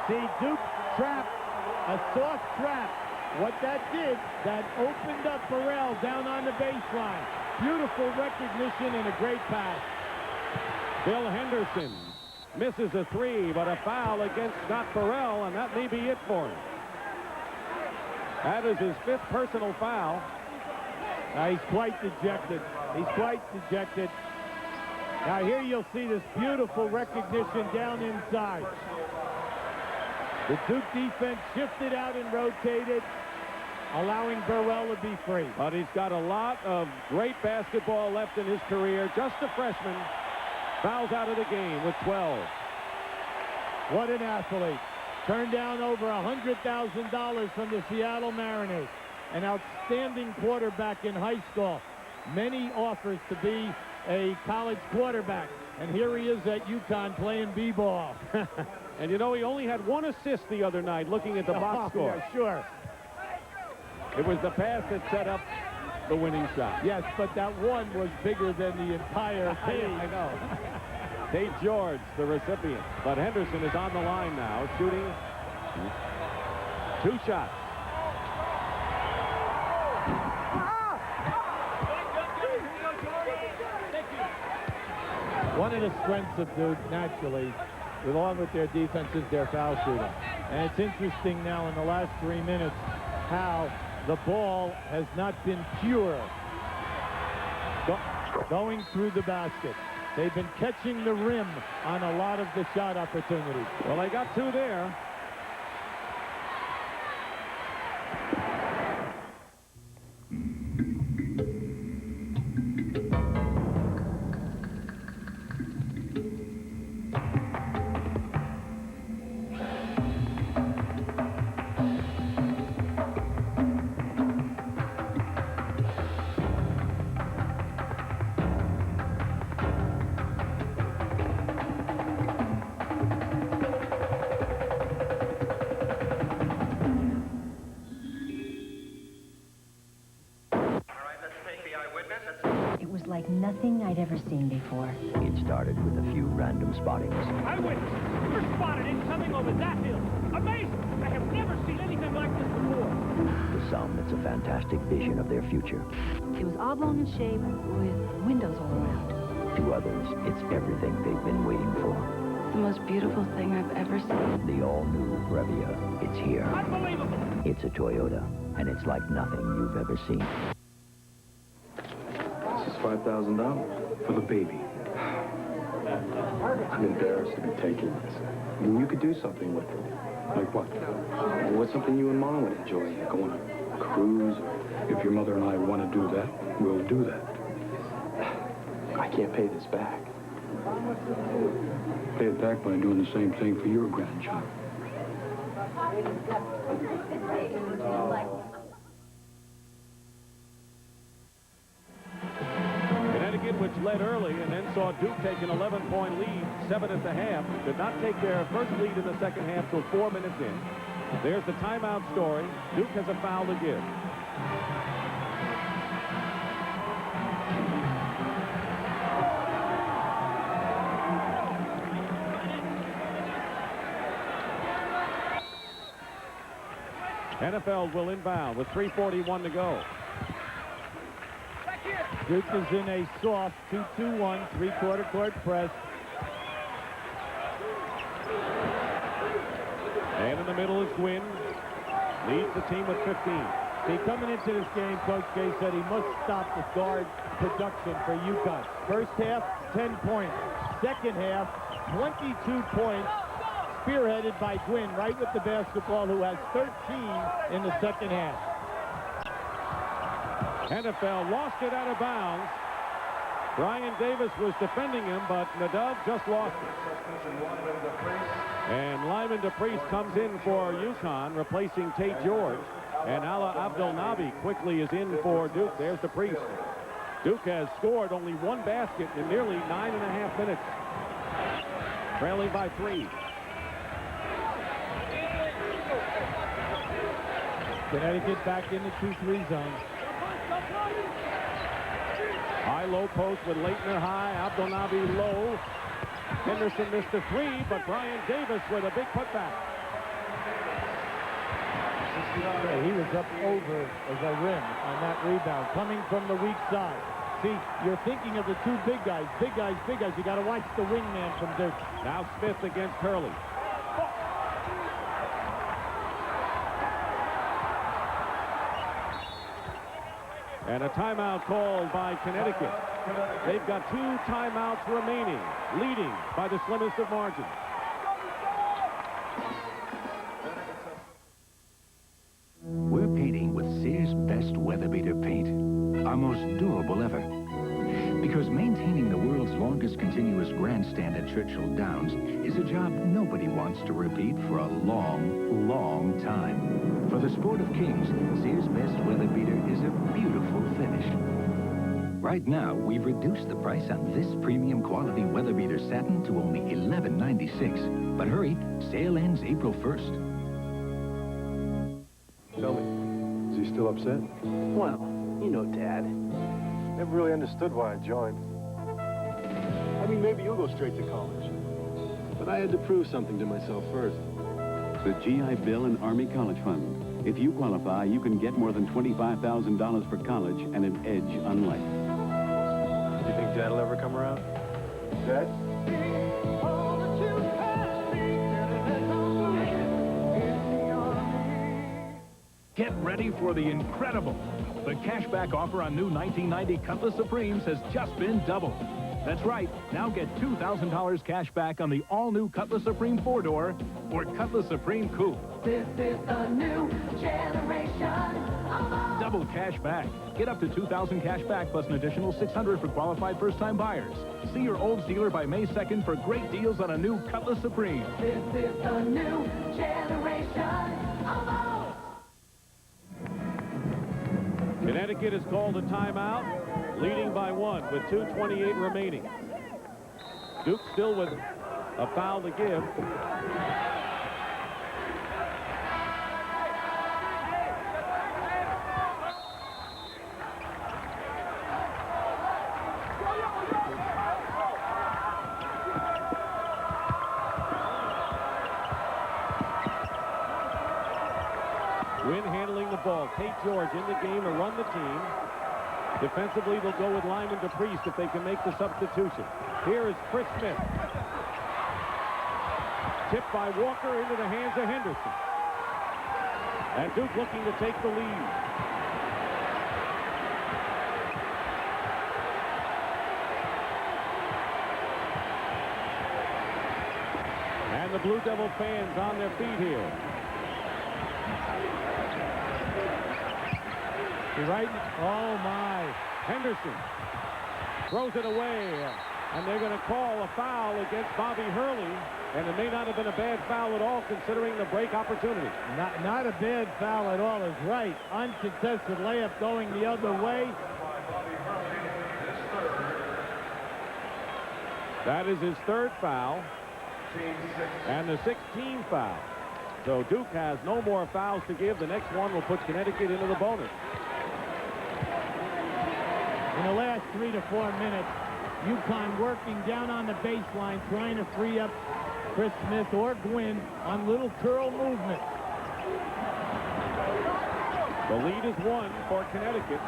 See, Duke trapped a soft trap. What that did, that opened up Burrell down on the baseline. Beautiful recognition and a great pass. Bill Henderson misses a 3, but a foul against Scott Burrell, and that may be it for him. That is his 5th personal foul. He's quite dejected. He's quite dejected. Now here you'll see this beautiful recognition down inside. The Duke defense shifted out and rotated, allowing Burrell to be free. But he's got a lot of great basketball left in his career. Just a freshman. Fouls out of the game with 12. What an athlete. Turned down over $100,000 from the Seattle Mariners. An outstanding quarterback in high school. Many offers to be a college quarterback. And here he is at UConn playing b-ball. And you know, he only had 1 assist the other night looking at the box score. Yeah, sure. It was the pass that set up the winning shot. Yes, but that one was bigger than the entire team. I know. Tate George, the recipient. But Henderson is on the line now, shooting 2 shots. One of the strengths of Duke, naturally, along with their defense, is their foul shooting. And it's interesting now in the last 3 minutes how the ball has not been pure going through the basket. They've been catching the rim on a lot of the shot opportunities. Well, they got 2 there. like nothing I'd ever seen before. It started with a few random spottings. Eyewitness, we're spotted incoming over that hill. Amazing! I have never seen anything like this before. To some, it's a fantastic vision of their future. It was oblong in shape with windows all around. To others, it's everything they've been waiting for. The most beautiful thing I've ever seen. The all-new Previa. It's here. Unbelievable! It's a Toyota, and it's like nothing you've ever seen. This is $5,000 for the baby. I'm embarrassed to be taking this. I mean, you could do something with it. Like what? Well, what's something you and Mom would enjoy? Like go on a cruise? If your mother and I want to do that, we'll do that. I can't pay this back. Pay it back by doing the same thing for your grandchild. Connecticut, which led early and then saw Duke take an 11-point lead, 7 at the half, did not take their first lead in the second half till 4 minutes in. There's the timeout story. Duke has a foul to give. NFL will inbound with 3:41 to go. Duke is in a soft 2-2-1 three-quarter court press. And in the middle is Gwynn. Leads the team with 15. See, coming into this game, Coach K said he must stop the guard production for UConn. First half, 10 points. Second half, 22 points. Spearheaded by Gwynn, right with the basketball, who has 13 in the second half. NFL lost it out of bounds. Brian Davis was defending him, but Nadav just lost it. And Lyman DePriest comes in for UConn, replacing Tate George. And Ala Abdelnabi quickly is in for Duke. There's DePriest. Duke has scored only one basket in nearly 9.5 minutes. Trailing by 3. Connecticut back in the 2-3 zone. High-low post with Leitner high, Abdelnabi low. Henderson missed the 3, but Brian Davis with a big putback. Yeah, he was up over the rim on that rebound, coming from the weak side. See, you're thinking of the two big guys. Big guys, big guys. You got to watch the wingman from Duke. Now Smith against Hurley. And a timeout called by Connecticut. They've got 2 timeouts remaining, leading by the slimmest of margins. We're painting with Sears' best weather beater paint, our most durable ever. Because maintaining the world's longest continuous grandstand at Churchill Downs is a job nobody wants to repeat for a long, long time. For the sport of kings, Sears' best weather beater is a beautiful finish. Right now, we've reduced the price on this premium quality weather beater satin to only $11.96. But hurry, sale ends April 1st. Tell me, is he still upset? Well, you know, Dad. Never really understood why I joined. I mean, maybe you'll go straight to college. But I had to prove something to myself first. The GI Bill and Army College Fund. If you qualify, you can get more than $25,000 for college and an edge on life. Do you think Dad'll ever come around? Dad? Get ready for the incredible. The cashback offer on new 1990 Cutlass Supremes has just been doubled. That's right. Now get $2,000 cash back on the all-new Cutlass Supreme 4-door or Cutlass Supreme Coupe. This is the new generation. Double cash back. Get up to $2,000 cash back plus an additional $600 for qualified first-time buyers. See your Olds dealer by May 2nd for great deals on a new Cutlass Supreme. This is the new generation. Connecticut has called a timeout, leading by 1 with 2:28 remaining. Duke still with a foul to give. Wynn handling the ball. Tate George in the game to run the team. Defensively, they'll go with Lyman DePriest if they can make the substitution. Here is Chris Smith. Tipped by Walker into the hands of Henderson. And Duke looking to take the lead. And the Blue Devil fans on their feet here. Right. Oh, my. Henderson throws it away. And they're going to call a foul against Bobby Hurley. And it may not have been a bad foul at all, considering the break opportunity. Not a bad foul at all is right. Uncontested layup going the other way. That is his third foul. And the 16th foul. So Duke has no more fouls to give. The next one will put Connecticut into the bonus. In the last 3 to 4 minutes, UConn working down on the baseline, trying to free up Chris Smith or Gwynn on little curl movement. The lead is 1 for Connecticut.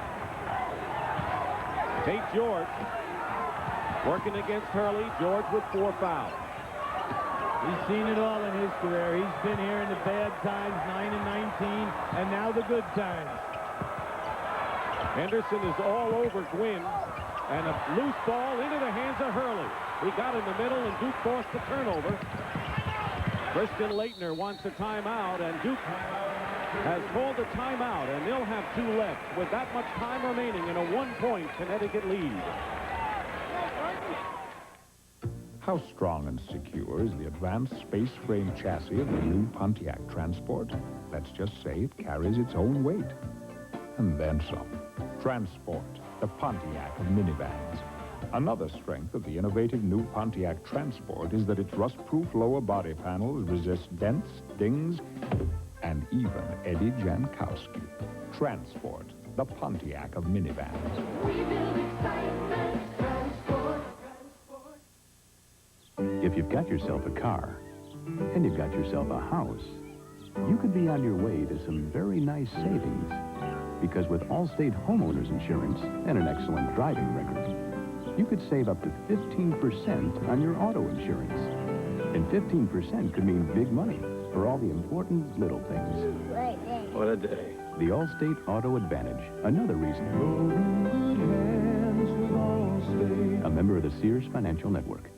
Tate George working against Hurley. George with 4 fouls. He's seen it all in his career. He's been here in the bad times, 9 and 19, and now the good times. Henderson is all over Gwynn, and a loose ball into the hands of Hurley. He got in the middle, and Duke forced the turnover. Kristen Leitner wants a timeout, and Duke has called a timeout, and they'll have 2 left with that much time remaining in a 1-point Connecticut lead. How strong and secure is the advanced space frame chassis of the new Pontiac Transport? Let's just say it carries its own weight. And then some. Transport, the Pontiac of minivans. Another strength of the innovative new Pontiac Transport is that its rust-proof lower body panels resist dents, dings, and even Eddie Jankowski. Transport, the Pontiac of minivans. We build excitement, transport. If you've got yourself a car, and you've got yourself a house, you could be on your way to some very nice savings. Because with Allstate Homeowners Insurance and an excellent driving record, you could save up to 15% on your auto insurance. And 15% could mean big money for all the important little things. What a day. The Allstate Auto Advantage, another reason. A member of the Sears Financial Network.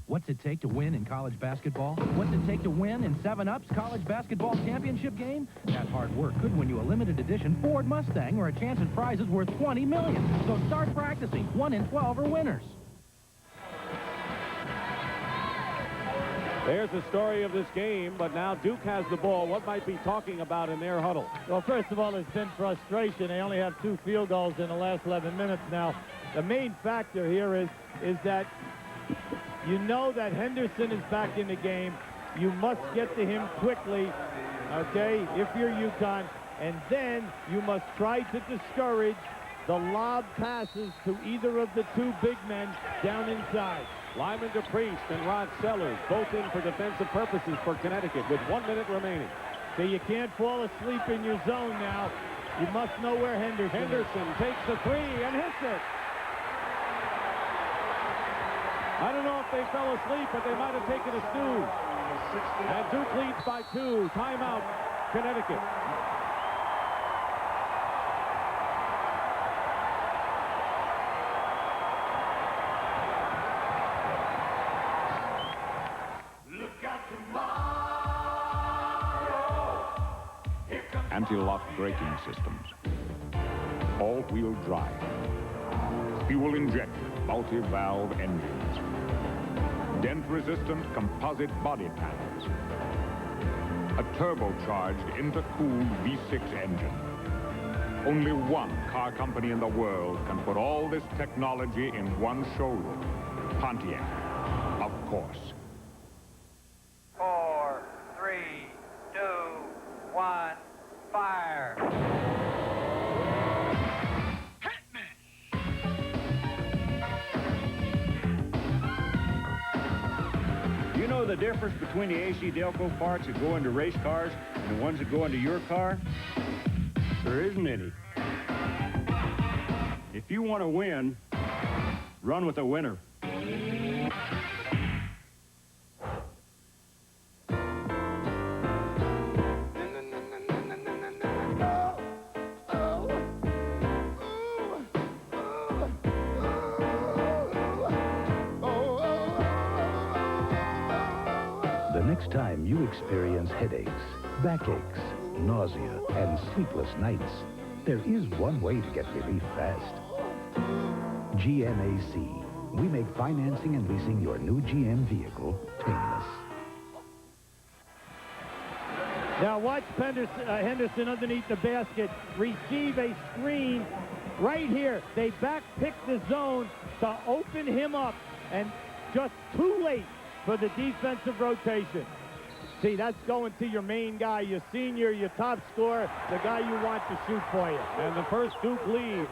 What's it take to win in college basketball? What's it take to win in 7-Up's college basketball championship game? That hard work could win you a limited edition Ford Mustang or a chance at prizes worth $20 million. So start practicing. 1 in 12 are winners. There's the story of this game, but now Duke has the ball. What might be talking about in their huddle? Well, first of all, there's been frustration. They only have 2 field goals in the last 11 minutes now. The main factor here is that you know that Henderson is back in the game. You must get to him quickly, okay, if you're UConn. And then you must try to discourage the lob passes to either of the 2 big men down inside. Lyman DePriest and Rod Sellers both in for defensive purposes for Connecticut with 1 minute remaining. So you can't fall asleep in your zone now. You must know where Henderson is. Takes the 3 and hits it. I don't know if they fell asleep, but they might have taken a snooze. And Duke leads by 2. Timeout, Connecticut. Anti-lock braking systems. All-wheel drive. Fuel-injected multi-valve engines. Dent-resistant composite body panels. A turbocharged intercooled V6 engine. Only one car company in the world can put all this technology in one showroom. Pontiac, of course. 4, 3, the difference between the AC Delco parts that go into race cars and the ones that go into your car? There isn't any. If you want to win, run with a winner. The next time you experience headaches, backaches, nausea, and sleepless nights, there is one way to get relief fast. GMAC. We make financing and leasing your new GM vehicle painless. Now watch Henderson underneath the basket receive a screen right here. They back-pick the zone to open him up, and just too late for the defensive rotation. See, that's going to your main guy, your senior, your top scorer, the guy you want to shoot for you. And the first Duke lead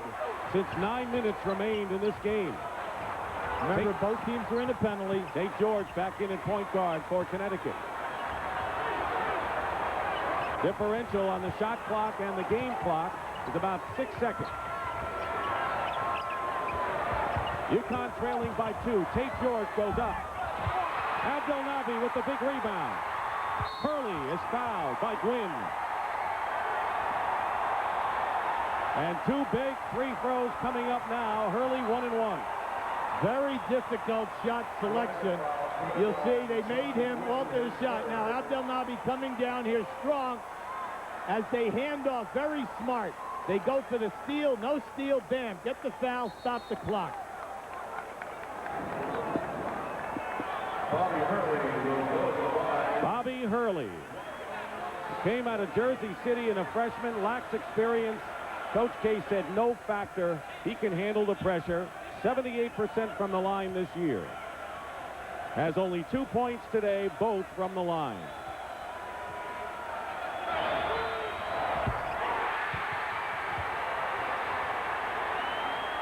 since 9 minutes remained in this game. Remember, both teams are in a penalty. St. George back in at point guard for Connecticut. Differential on the shot clock and the game clock is about 6 seconds. UConn trailing by 2. St. George goes up. Abdelnaby with the big rebound. Hurley is fouled by Gwynn. And 2 big free throws coming up now. Hurley 1-1. Very difficult shot selection. You'll see they made him alter the shot. Now Abdelnaby coming down here strong as they hand off. Very smart. They go for the steal. No steal. Bam. Get the foul. Stop the clock. Bobby Hurley came out of Jersey City and a freshman, lacks experience. Coach K said no factor. He can handle the pressure. 78% from the line this year. Has only 2 points today, both from the line.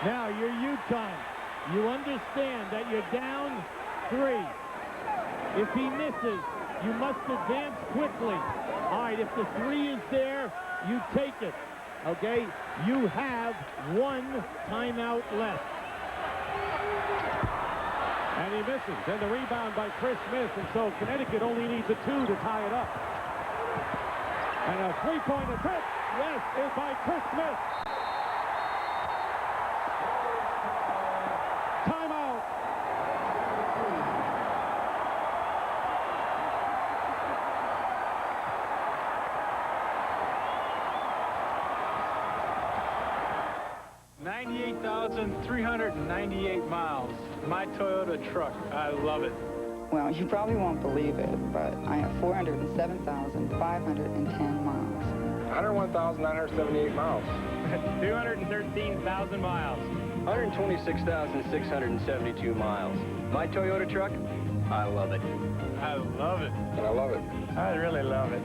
Now you're UConn. You understand that you're down 3. If he misses, you must advance quickly. All right, if the 3 is there, you take it. Okay? You have 1 timeout left. And he misses. And the rebound by Chris Smith. And so Connecticut only needs a 2 to tie it up. And a three-point attempt, yes, is by Chris Smith. Timeout. $98,398 miles. My Toyota truck. I love it. Well, you probably won't believe it, but I have 407,510 miles. 101,978 miles. 213,000 miles. 126,672 miles. My Toyota truck, I love it. I love it. And I love it. I really love it.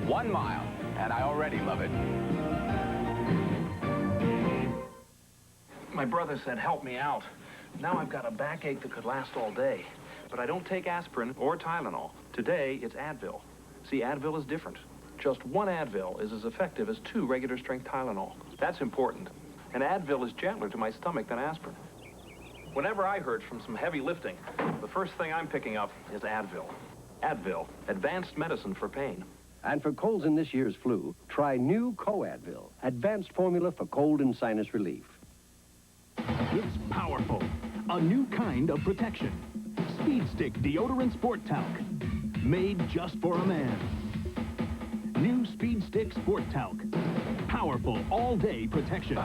1 mile, and I already love it. My brother said, help me out. Now I've got a backache that could last all day. But I don't take aspirin or Tylenol. Today, it's Advil. See, Advil is different. Just 1 Advil is as effective as 2 regular strength Tylenol. That's important. And Advil is gentler to my stomach than aspirin. Whenever I hurt from some heavy lifting, the first thing I'm picking up is Advil. Advil, advanced medicine for pain. And for colds in this year's flu, try new Co-Advil, advanced formula for cold and sinus relief. It's powerful. A new kind of protection. Speed Stick Deodorant Sport Talc. Made just for a man. New Speed Stick Sport Talc. Powerful all-day protection.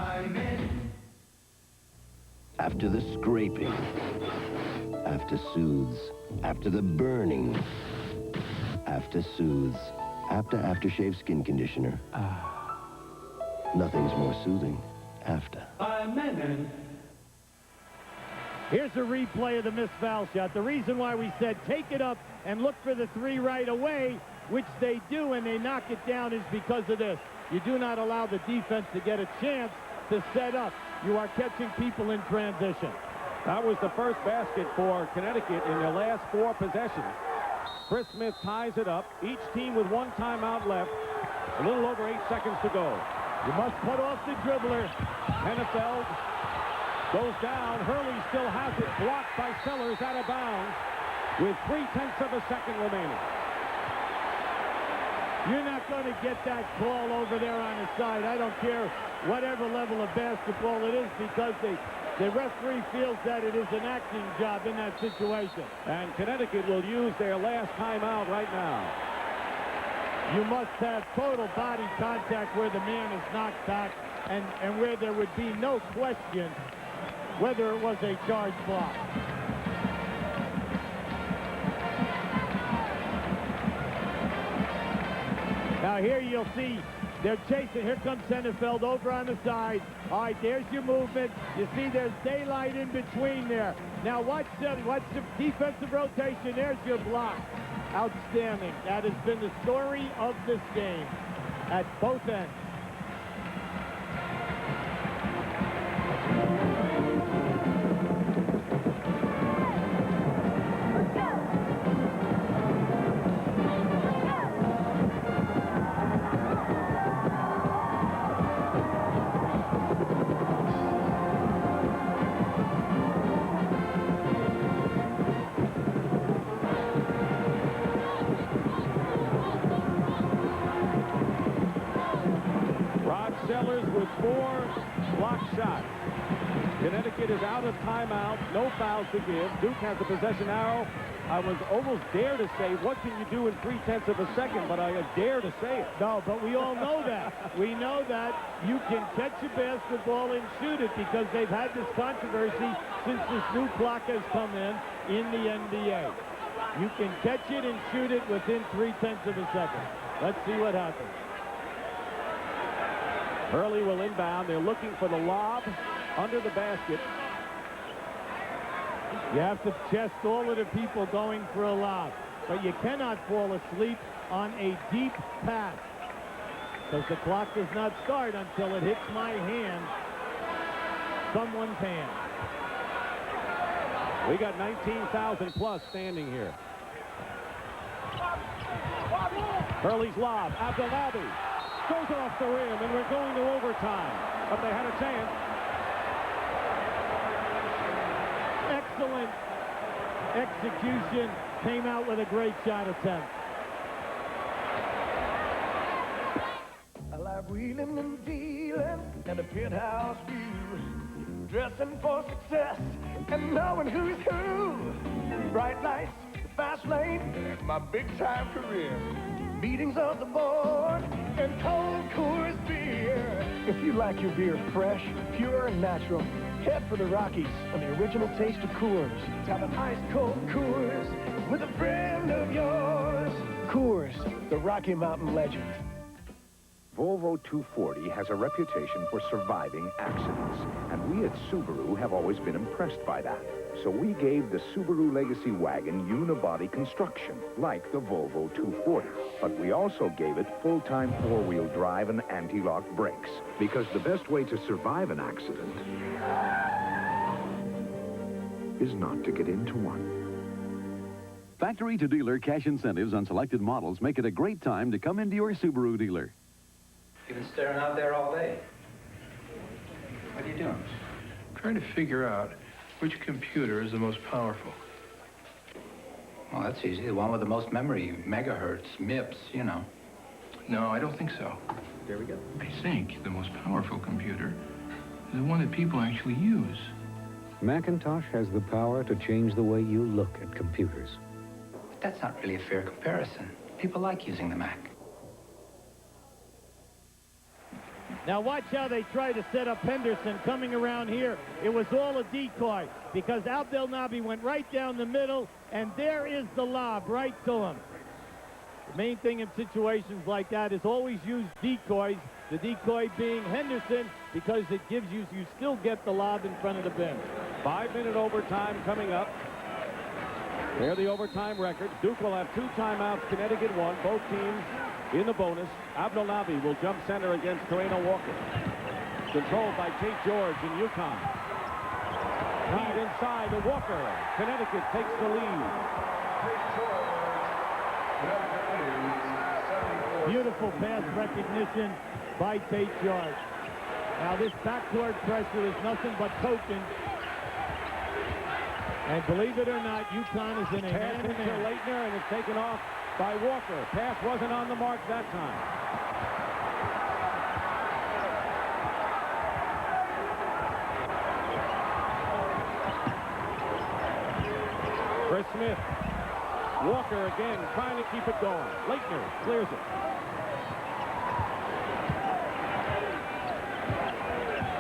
After the scraping, after soothes, after the burning, after soothes, after aftershave skin conditioner. Nothing's more soothing after. Here's a replay of the missed foul shot. The reason why we said take it up and look for the 3 right away, which they do, and they knock it down, is because of this. You do not allow the defense to get a chance to set up. You are catching people in transition. That was the first basket for Connecticut in their last 4 possessions. Chris Smith ties it up. Each team with 1 timeout left. A little over 8 seconds to go. You must cut off the dribbler. Hennefeld goes down. Hurley still has it. Blocked by Sellers out of bounds with 3/10 of a second remaining. You're not going to get that call over there on the side. I don't care whatever level of basketball it is, because the referee feels that it is an acting job in that situation. And Connecticut will use their last timeout right now. You must have total body contact where the man is knocked back and where there would be no question whether it was a charge block. Now here you'll see they're chasing. Here comes Hennefeld over on the side. All right, there's your movement. You see there's daylight in between there. Now watch the defensive rotation. There's your block. Outstanding. That has been the story of this game at both ends. Sellers with 4 block shots. Connecticut is out of timeout. No fouls to give. Duke has the possession arrow. I was almost dare to say, what can you do in 3/10 of a second? But I dare to say it. No, but we all know that. We know that you can catch a basketball and shoot it, because they've had this controversy since this new clock has come in the NBA. You can catch it and shoot it within 3/10 of a second. Let's see what happens. Hurley will inbound. They're looking for the lob under the basket. You have to test all of the people going for a lob, but you cannot fall asleep on a deep pass, because the clock does not start until it hits my hand, someone's hand. We got 19,000 plus standing here. Hurley's lob. Abdelabi goes off the rim, and we're going to overtime. But they had a chance. Excellent execution. Came out with a great shot attempt. I like wheeling and dealing and a penthouse view, dressing for success and knowing who's who. Bright lights, fast lane, my big-time career. Meetings of the board and cold Coors beer. If you like your beer fresh, pure, and natural, head for the Rockies on the original taste of Coors. Have an ice-cold Coors with a friend of yours. Coors, the Rocky Mountain legend. Volvo 240 has a reputation for surviving accidents, and we at Subaru have always been impressed by that. So we gave the Subaru Legacy wagon unibody construction, like the Volvo 240. But we also gave it full-time four-wheel drive and anti-lock brakes, because the best way to survive an accident is not to get into one. Factory-to-dealer cash incentives on selected models make it a great time to come into your Subaru dealer. You've been staring out there all day. What are you doing? Trying to figure out which computer is the most powerful. Well, that's easy. The one with the most memory, megahertz, MIPS, you know. No, I don't think so. There we go. I think the most powerful computer is the one that people actually use. Macintosh has the power to change the way you look at computers. But that's not really a fair comparison. People like using the Mac. Now watch how they try to set up Henderson coming around here. It was all a decoy, because Abdelnaby went right down the middle, and there is the lob right to him. The main thing in situations like that is always use decoys, the decoy being Henderson, because it gives you still get the lob in front of the bench. 5-minute overtime coming up. They're the overtime record. Duke will have 2 timeouts. Connecticut 1. Both teams in the bonus. Abdelnaby will jump center against Terreno Walker. Controlled by Tate George in UConn. Tied inside to Walker. Connecticut takes the lead. Beautiful pass recognition by Tate George. Now this backcourt pressure is nothing but token. And believe it or not, UConn is in a Pass into hand-to-hand. Leitner, and it's taken off by Walker. Pass wasn't on the mark that time. Chris Smith. Walker again trying to keep it going. Leitner clears it.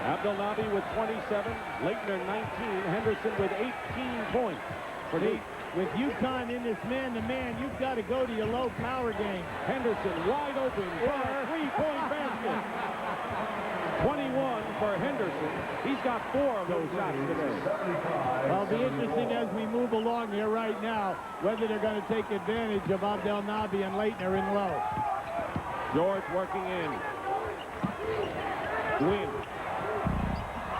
Abdelnaby with 27, Leitner 19, Henderson with 18 points. With UConn in this man-to-man, you've got to go to your low-power game. Henderson wide open for a three-point basket. 21 for Henderson. He's got 4 of those shots today. Well, it'll be interesting as we move along here right now, whether they're going to take advantage of Abdelnaby and Leitner in low. George working in. Gwynn.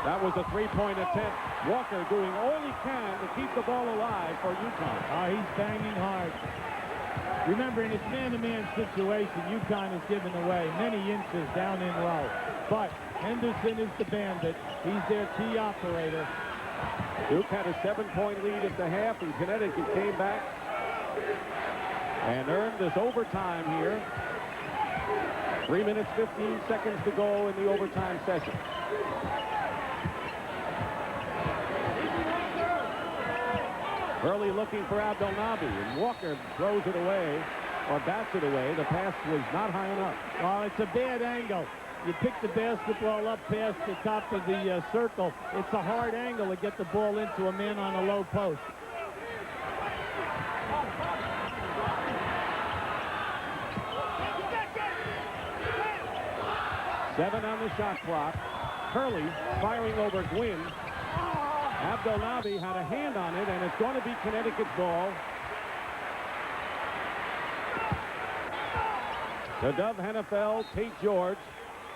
That was a three-point attempt. Walker doing all he can to keep the ball alive for UConn. He's banging hard. Remember, in this man-to-man situation, UConn has given away many inches down in low. But Henderson is the bandit. He's their key operator. Duke had a 7-point lead at the half, and Connecticut came back and earned this overtime here. 3 minutes, 15 seconds to go in the overtime session. Hurley looking for Abdelnaby, and Walker throws it away, or bats it away. The pass was not high enough. Well, it's a bad angle. You pick the basketball up past the top of the circle. It's a hard angle to get the ball into a man on a low post. Seven on the shot clock. Hurley firing over Gwynn. Abdelnaby had a hand on it, and it's going to be Connecticut's ball. To Dove Hennefeld, Tate George,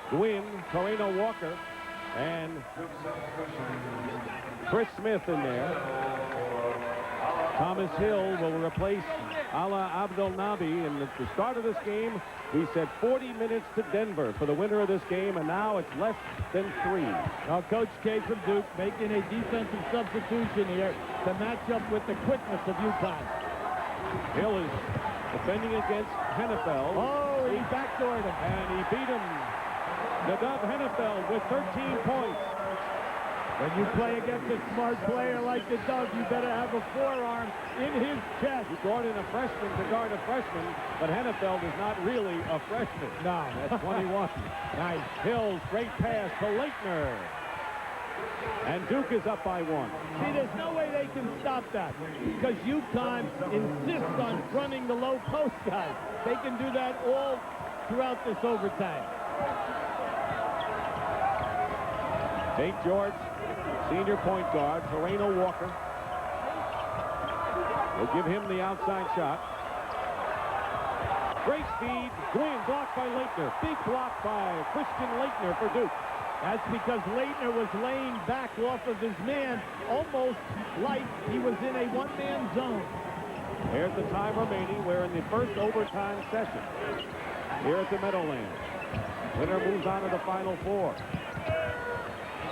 Gwynn, Toreno Walker, and Chris Smith in there. Thomas Hill will replace Ala Abdelnaby. And at the start of this game, we said 40 minutes to Denver for the winner of this game, and now it's less than 3. Now, Coach K from Duke making a defensive substitution here to match up with the quickness of UConn. Hill is defending against Hennefeld. Oh, he backdoored him. And he beat him. Dove Hennefeld with 13 points. When you play against a smart player like the Dove, you better have a forearm in his chest. He brought in a freshman to guard a freshman, but Hennefeld is not really a freshman. No. That's 21. Nice. Hill, straight pass to Leitner. And Duke is up by 1. See, there's no way they can stop that because UConn insists on fronting the low post guys. They can do that all throughout this overtime. Tate George, senior point guard, Toreno Walker. Will give him the outside shot. Great speed. Gwynn blocked by Leitner. Big block by Christian Leitner for Duke. That's because Leitner was laying back off of his man, almost like he was in a one-man zone. Here's the time remaining. We're in the first overtime session here at the Meadowlands. Winner moves on to the Final Four.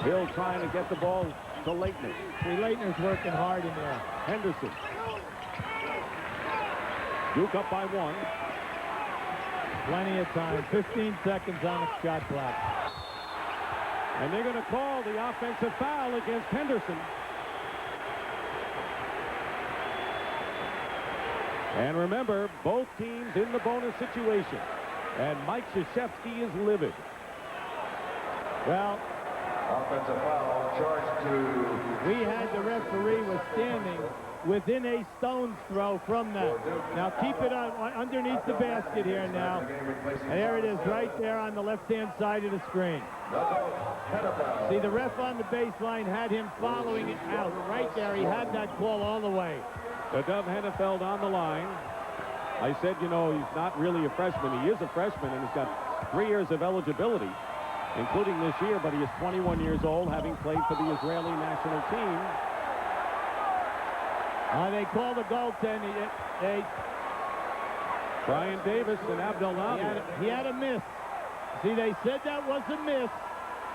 Hill trying to get the ball to Leitner. See, Leitner's working hard in there. Henderson. Duke up by 1. Plenty of time. 15 seconds on the shot clock. And they're going to call the offensive foul against Henderson. And remember, both teams in the bonus situation. And Mike Krzyzewski is livid. Well, offensive foul charged to... We had the referee was standing within a stone's throw from that. Now keep it on underneath the basket here now. And there it is right there on the left-hand side of the screen. See, the ref on the baseline had him following it out. Right there, he had that call all the way. So Dove Hennefeld on the line. I said, you know, he's not really a freshman. He is a freshman, and he's got 3 years of eligibility, including this year, but he is 21 years old, having played for the Israeli national team. They call the goaltending. Brian Davis and Abdelnabi. He had a miss. See, they said that was a miss.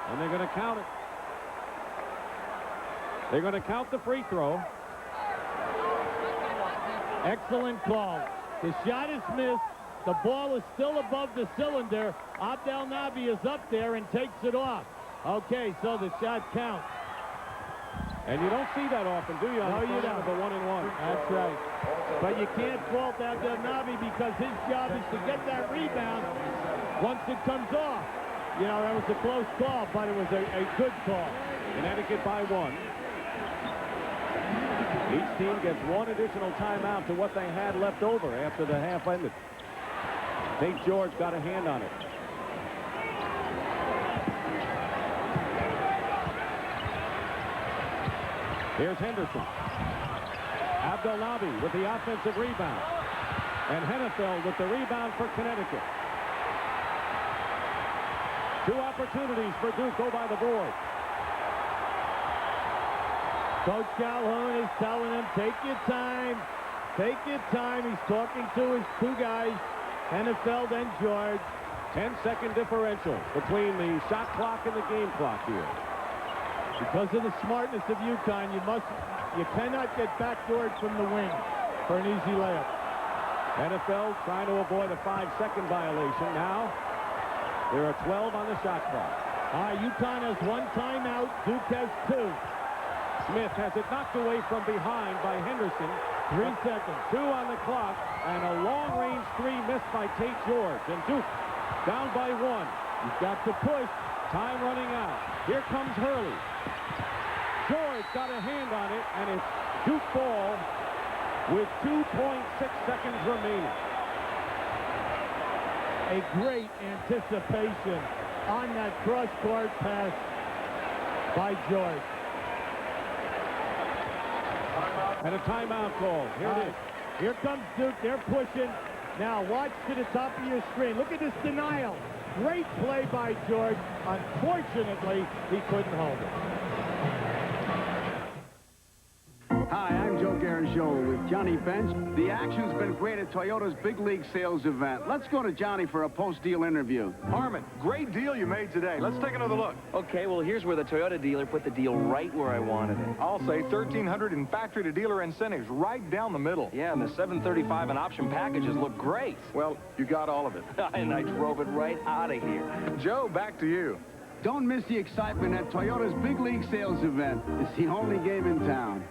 And they're going to count it. They're going to count the free throw. Excellent call. The shot is missed. The ball is still above the cylinder. Abdelnabi is up there and takes it off. Okay, so the shot counts. And you don't see that often, do you? No, you don't. Of a 1-and-1. That's right. But you can't fault Abdelnabi because his job is to get that rebound once it comes off. You know, that was a close call, but it was a good call. Connecticut by 1. Each team gets one additional timeout to what they had left over after the half ended. St. George got a hand on it. Here's Henderson. Abdelnabi with the offensive rebound. And Hennefeld with the rebound for Connecticut. 2 opportunities for Duke go by the board. Coach Calhoun is telling him, take your time. Take your time. He's talking to his 2 guys, Hennefeld and George. 10-second differential between the shot clock and the game clock here. Because of the smartness of UConn, you cannot get backdoored from the wing for an easy layup. Hennefeld trying to avoid a 5-second violation. Now, there are 12 on the shot clock. All right, UConn has 1 timeout. Duke has 2. Smith has it knocked away from behind by Henderson. 3 seconds. 2 on the clock, and a long-range 3 missed by Tate George. And Duke down by 1. You've got to push. Time running out. Here comes Hurley. George got a hand on it, and it's Duke ball with 2.6 seconds remaining. A great anticipation on that cross-court pass by George. And a timeout call. Here it is. Here comes Duke. They're pushing. Now watch to the top of your screen. Look at this denial. Great play by George. Unfortunately, he couldn't hold it. Hi, I'm Joe Garagiola with Johnny Bench. The action's been great at Toyota's Big League Sales event. Let's go to Johnny for a post-deal interview. Harmon, great deal you made today. Let's take another look. Okay, well, here's where the Toyota dealer put the deal right where I wanted it. I'll say 1,300 in factory-to-dealer incentives right down the middle. Yeah, and the 735 and option packages look great. Well, you got all of it. And I drove it right out of here. Joe, back to you. Don't miss the excitement at Toyota's Big League Sales event. It's the only game in town.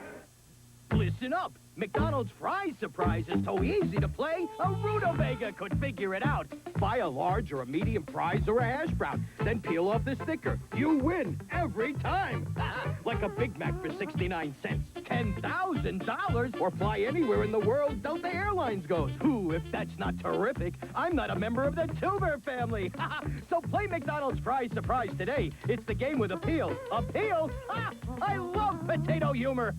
Listen up. McDonald's fries surprise is so easy to play, a rutabaga could figure it out. Buy a large or a medium fries or a hash brown, then peel off the sticker. You win every time. Like a Big Mac for 69 cents. $10,000 or fly anywhere in the world Delta Airlines goes. Ooh, if that's not terrific, I'm not a member of the Tuber family. So play McDonald's fries surprise today. It's the game with appeal. Appeal? I love potato humor.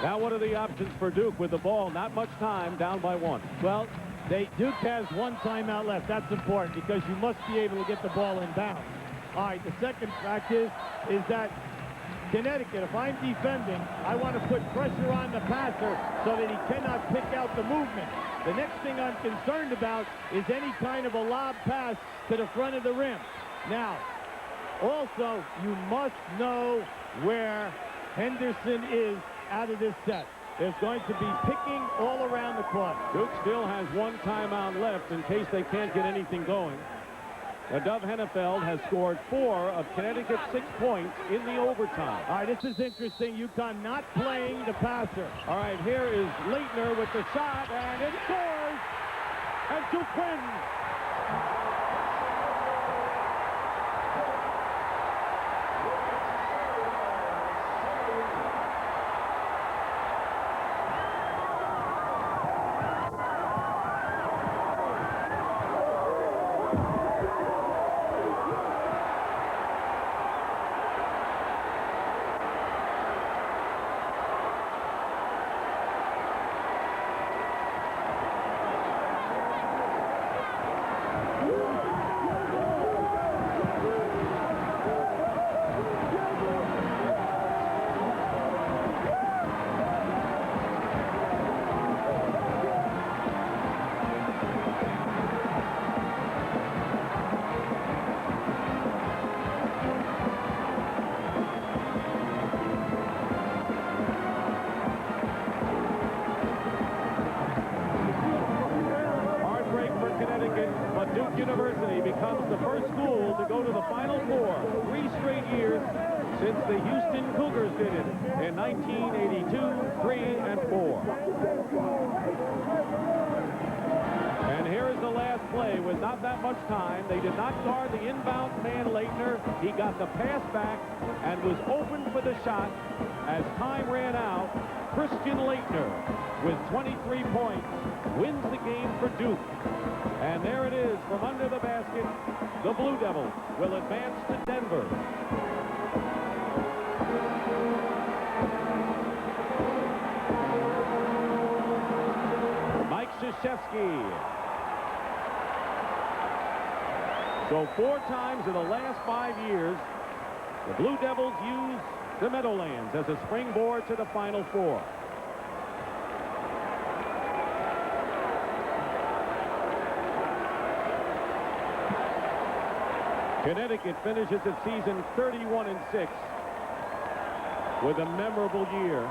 Now, what are the options for Duke with the ball? Not much time, down by 1. Well, Duke has 1 timeout left. That's important because you must be able to get the ball in bounds. All right, the second fact is that Connecticut, if I'm defending, I want to put pressure on the passer so that he cannot pick out the movement. The next thing I'm concerned about is any kind of a lob pass to the front of the rim. Now, also, you must know where Henderson is out of this set. There's going to be picking all around the court. Duke still has 1 timeout left in case they can't get anything going. Dove Hennefeld has scored 4 of Connecticut's 6 points in the overtime. All right, this is interesting. UConn not playing the passer. All right, here is Leitner with the shot, and it scores! And Duke wins! University becomes the first school to go to the Final Four 3 straight years since the Houston Cougars did it in 1982, 3, and 4. And here is the last play with not that much time. They did not guard the inbound man, Leitner. He got the pass back and was open for the shot. As time ran out, Christian Leitner, with 23 points, wins the game for Duke. And there it is from under the basket. The Blue Devils will advance to Denver. Mike Krzyzewski. So 4 times in the last 5 years, the Blue Devils use the Meadowlands as a springboard to the Final Four. Connecticut finishes its season 31-6 with a memorable year,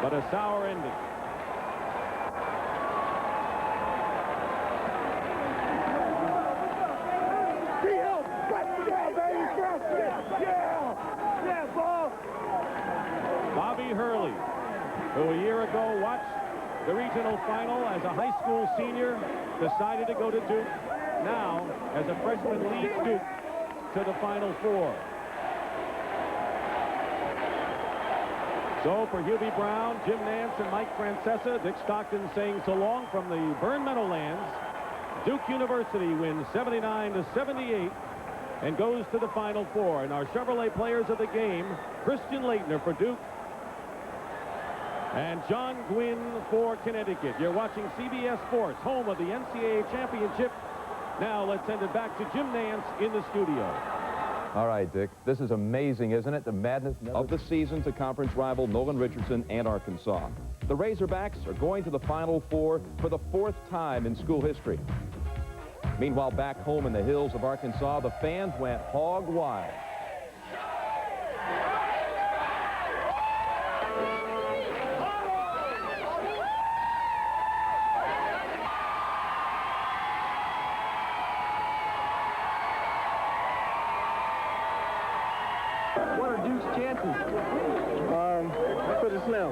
but a sour ending. Bobby Hurley, who a year ago watched the regional final as a high school senior, decided to go to Duke. Now, as a freshman, leads Duke to the Final Four. So for Hubie Brown, Jim Nance, and Mike Francesa, Dick Stockton saying so long from the Byrne Meadowlands. Duke University wins 79-78 and goes to the Final Four. And our Chevrolet players of the game, Christian Leitner for Duke and John Gwynn for Connecticut. You're watching CBS Sports, home of the NCAA Championship. Now let's send it back to Jim Nance in the studio. All right, Dick, this is amazing, isn't it? The madness of the season to conference rival Nolan Richardson and Arkansas. The Razorbacks are going to the Final Four for the 4th time in school history. Meanwhile, back home in the hills of Arkansas, the fans went hog wild. What are Duke's chances? Pretty slim.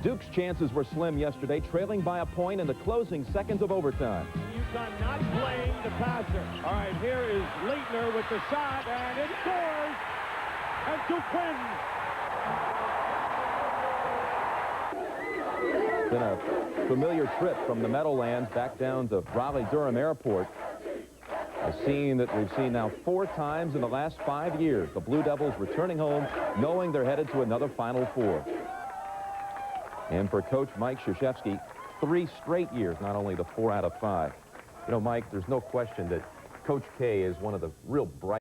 Duke's chances were slim yesterday, trailing by a point in the closing seconds of overtime. UConn not playing the passer. All right, here is Leitner with the shot, and it scores. And Duke wins. Been a familiar trip from the Meadowlands back down to Raleigh-Durham Airport. A scene that we've seen now 4 times in the last 5 years. The Blue Devils returning home, knowing they're headed to another Final Four. And for Coach Mike Krzyzewski, 3 straight years, not only the 4 out of 5. You know, Mike, there's no question that Coach K is one of the real bright